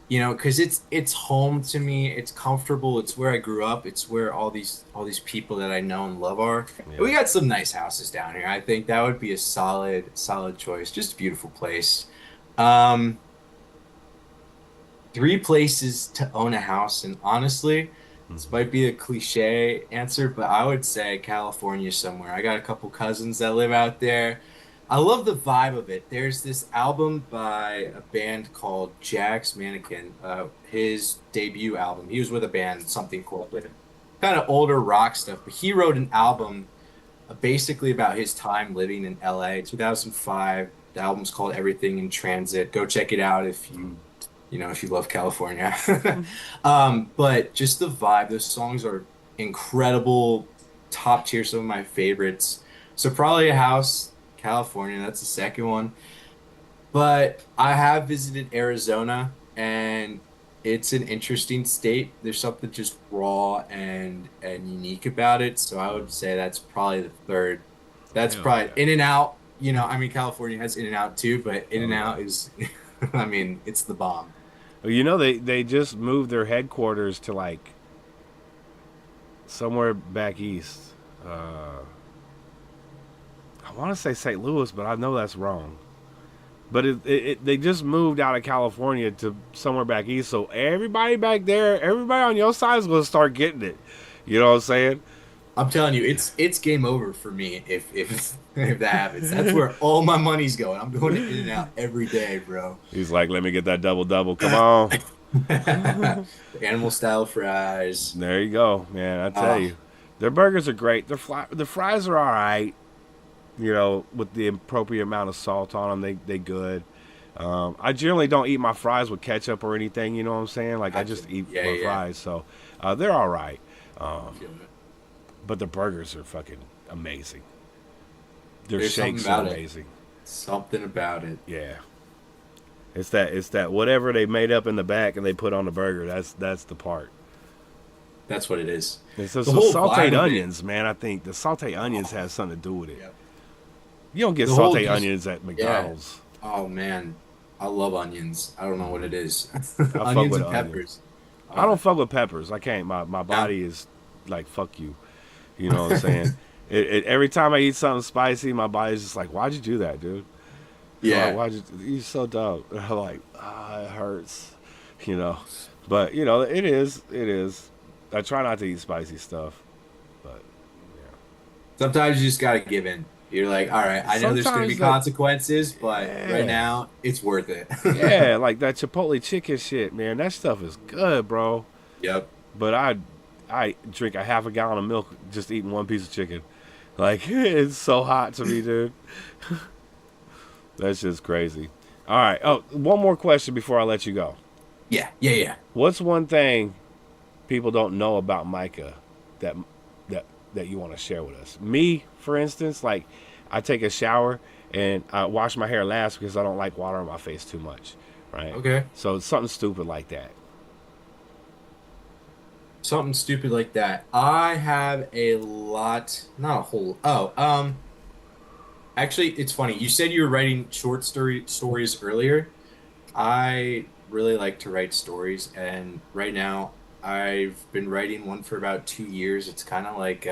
Speaker 6: Because it's home to me. It's comfortable. It's where I grew up. It's where all these people that I know and love are.
Speaker 3: Yeah.
Speaker 6: We got some nice houses down here. I think that would be a solid choice. Just a beautiful place. Um, Three places to own a house, and honestly, this might be a cliche answer, but I would say California somewhere. I got a couple cousins that live out there. I love the vibe of it. There's this album by a band called Jack's Mannequin, his debut album. He was with a band, something called, with kind of older rock stuff, but he wrote an album basically about his time living in LA, 2005. The album's called Everything in Transit. Go check it out if you love California. But just the vibe, those songs are incredible, top tier, some of my favorites. So probably a house, California, that's the second one. But I have visited Arizona, and it's an interesting state. There's something just raw and unique about it. So I would say that's probably the third. That's
Speaker 3: Hell
Speaker 6: probably
Speaker 3: yeah.
Speaker 6: In and Out. I mean, California has In and Out too, but In
Speaker 3: Oh
Speaker 6: and
Speaker 3: yeah.
Speaker 6: Out is, I mean, it's the bomb.
Speaker 3: Well, they just moved their headquarters to like somewhere back east. Uh, I want to say St. Louis, but I know that's wrong. But they just moved out of California to somewhere back east. So everybody back there, everybody on your side is going to start getting it. You know what I'm saying?
Speaker 6: I'm telling you, it's game over for me if if that happens. That's where all my money's going. I'm going to In and Out every day, bro.
Speaker 3: He's like, let me get that double double. Come on.
Speaker 6: Animal style fries.
Speaker 3: There you go, man. I tell
Speaker 6: Oh,
Speaker 3: you, their burgers are great. The fries are all right. With the appropriate amount of salt on them, they good. I generally don't eat my fries with ketchup or anything. You know what I'm saying? Like I
Speaker 6: gotcha.
Speaker 3: just eat
Speaker 6: Yeah,
Speaker 3: my
Speaker 6: yeah, yeah.
Speaker 3: fries, so they're all right.
Speaker 6: I feel it.
Speaker 3: but the burgers are fucking amazing. Their
Speaker 6: There's something
Speaker 3: shakes are
Speaker 6: about it.
Speaker 3: amazing.
Speaker 6: Something about it.
Speaker 3: Yeah. It's that whatever they made up in the back and they put on the burger. That's the part.
Speaker 6: That's what it is.
Speaker 3: It's the
Speaker 6: The whole vibe
Speaker 3: sauteed
Speaker 6: of it-
Speaker 3: onions, man. I think the sauteed onions has something to do with it.
Speaker 6: Yep.
Speaker 3: You don't get
Speaker 6: The whole
Speaker 3: sauteed
Speaker 6: just-
Speaker 3: onions at McDonald's.
Speaker 6: Oh man, I love onions. I don't know what it is.
Speaker 3: fuck
Speaker 6: Onions
Speaker 3: with
Speaker 6: and
Speaker 3: onions.
Speaker 6: peppers.
Speaker 3: I don't fuck with peppers. I can't. My body is like, fuck you. You know what I'm saying? Every time I eat something spicy, my body's just like, why'd you do that, dude?
Speaker 6: Yeah.
Speaker 3: Why'd you so dumb? I'm like, it hurts. You know. But, you know, it is. I try not to eat spicy stuff. But, yeah.
Speaker 6: Sometimes you just gotta give in. You're like, all right, I know there's gonna be
Speaker 3: Sometimes, like-
Speaker 6: consequences, but
Speaker 3: Yeah.
Speaker 6: right now it's worth it.
Speaker 3: Yeah, like that Chipotle chicken shit, man. That stuff is good, bro.
Speaker 6: Yep.
Speaker 3: But I drink a half a gallon of milk just eating one piece of chicken. Like, it's so hot to me, dude. That's just crazy. All right. Oh, one more question before I let you go.
Speaker 6: Yeah.
Speaker 3: What's one thing people don't know about Micah that you want to share with us? Me, for instance, like, I take a shower and I wash my hair last because I don't like water on my face too much, right?
Speaker 6: Okay.
Speaker 3: So it's something stupid like that.
Speaker 6: Something stupid like that. I have a lot, not a whole. Actually, it's funny. You said you were writing short stories earlier. I really like to write stories, and right now I've been writing one for about 2 years. It's kind of like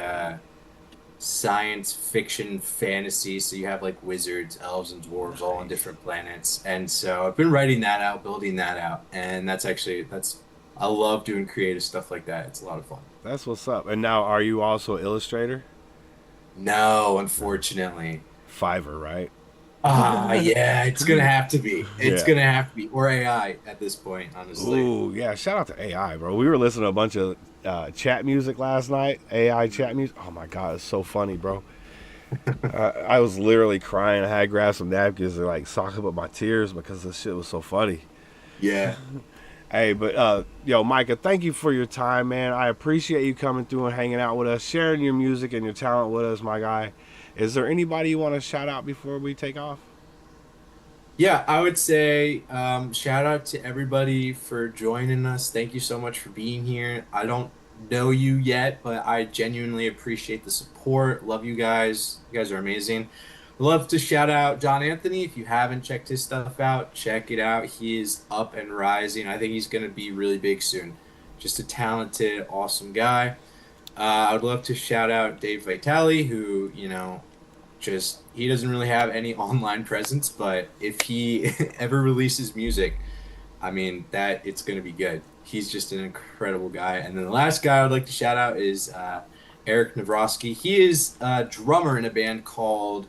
Speaker 6: science fiction fantasy. So you have like wizards, elves, and dwarves all on different planets, and so I've been writing that out, building that out, and that's I love doing creative stuff like that. It's a lot of fun.
Speaker 3: That's what's up. And now, are you also an illustrator?
Speaker 6: No, unfortunately.
Speaker 3: Fiverr, right?
Speaker 6: Yeah, it's gonna have to be. It's
Speaker 3: Yeah.
Speaker 6: gonna have to be, or AI at this point, honestly.
Speaker 3: Ooh, yeah. Shout out to AI, bro. We were listening to a bunch of chat music last night. AI chat music. Oh my god, it's so funny, bro. I was literally crying. I had to grab some napkins and like sock up my tears because this shit was so funny.
Speaker 6: Yeah.
Speaker 3: Hey, but yo, Micah, thank you for your time, man. I appreciate you coming through and hanging out with us, sharing your music and your talent with us, my guy. Is there anybody you want to shout out before we take off?
Speaker 6: Yeah, I would say shout out to everybody for joining us. Thank you so much for being here. I don't know you yet, but I genuinely appreciate the support. Love you guys. You guys are amazing. Love to shout out John Anthony. If you haven't checked his stuff out, check it out. He is up and rising. I think he's going to be really big soon. Just a talented, awesome guy. I would love to shout out Dave Vitale, who, he doesn't really have any online presence, but if he ever releases music, I mean, it's going to be good. He's just an incredible guy. And then the last guy I would like to shout out is Eric Navrosky. He is a drummer in a band called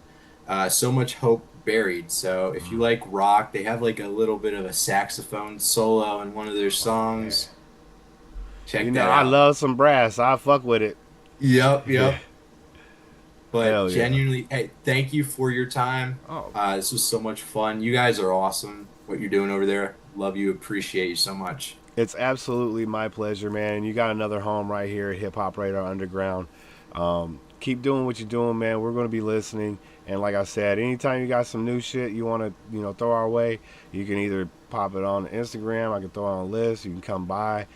Speaker 6: So Much Hope Buried. So if you like rock, they have like a little bit of a saxophone solo in one of their songs. Check that out.
Speaker 3: I love some brass. I fuck with it.
Speaker 6: Yep.
Speaker 3: Yeah.
Speaker 6: But
Speaker 3: Hell yeah.
Speaker 6: genuinely, hey, thank you for your time.
Speaker 3: Oh.
Speaker 6: This was so much fun. You guys are awesome. What you're doing over there. Love you. Appreciate you so much.
Speaker 3: It's absolutely my pleasure, man. You got another home right here at Hip Hop Radar Underground. Keep doing what you're doing, man. We're going to be listening. And like I said, anytime you got some new shit you want to, throw our way, you can either pop it on Instagram. I can throw it on a list. You can come by,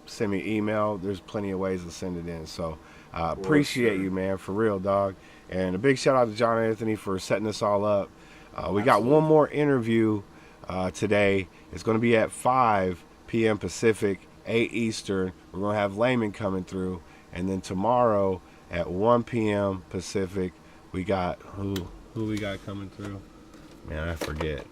Speaker 3: send me an email. There's plenty of ways to send it in. So appreciate you, man, for real, dog. And a big shout out to John Anthony for setting this all up. We got one more interview today. It's going to be at 5 p.m. Pacific, 8 Eastern. We're going to have Layman coming through. And then tomorrow at 1 p.m. Pacific, we got who we got coming through? Man, I forget.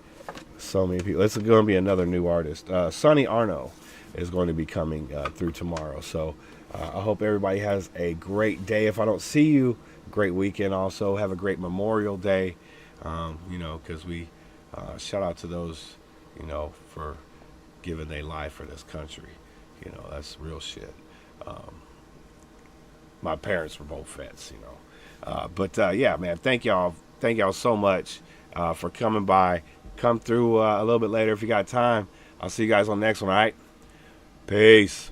Speaker 3: So many people. It's going to be another new artist. Sonny Arno is going to be coming through tomorrow. So I hope everybody has a great day. If I don't see you, great weekend also. Have a great Memorial Day. Because we shout out to those, for giving their life for this country. That's real shit. My parents were both vets, But yeah, man, thank y'all so much for coming by. Come through a little bit later if you got time. I'll see you guys on the next one, all right? Peace.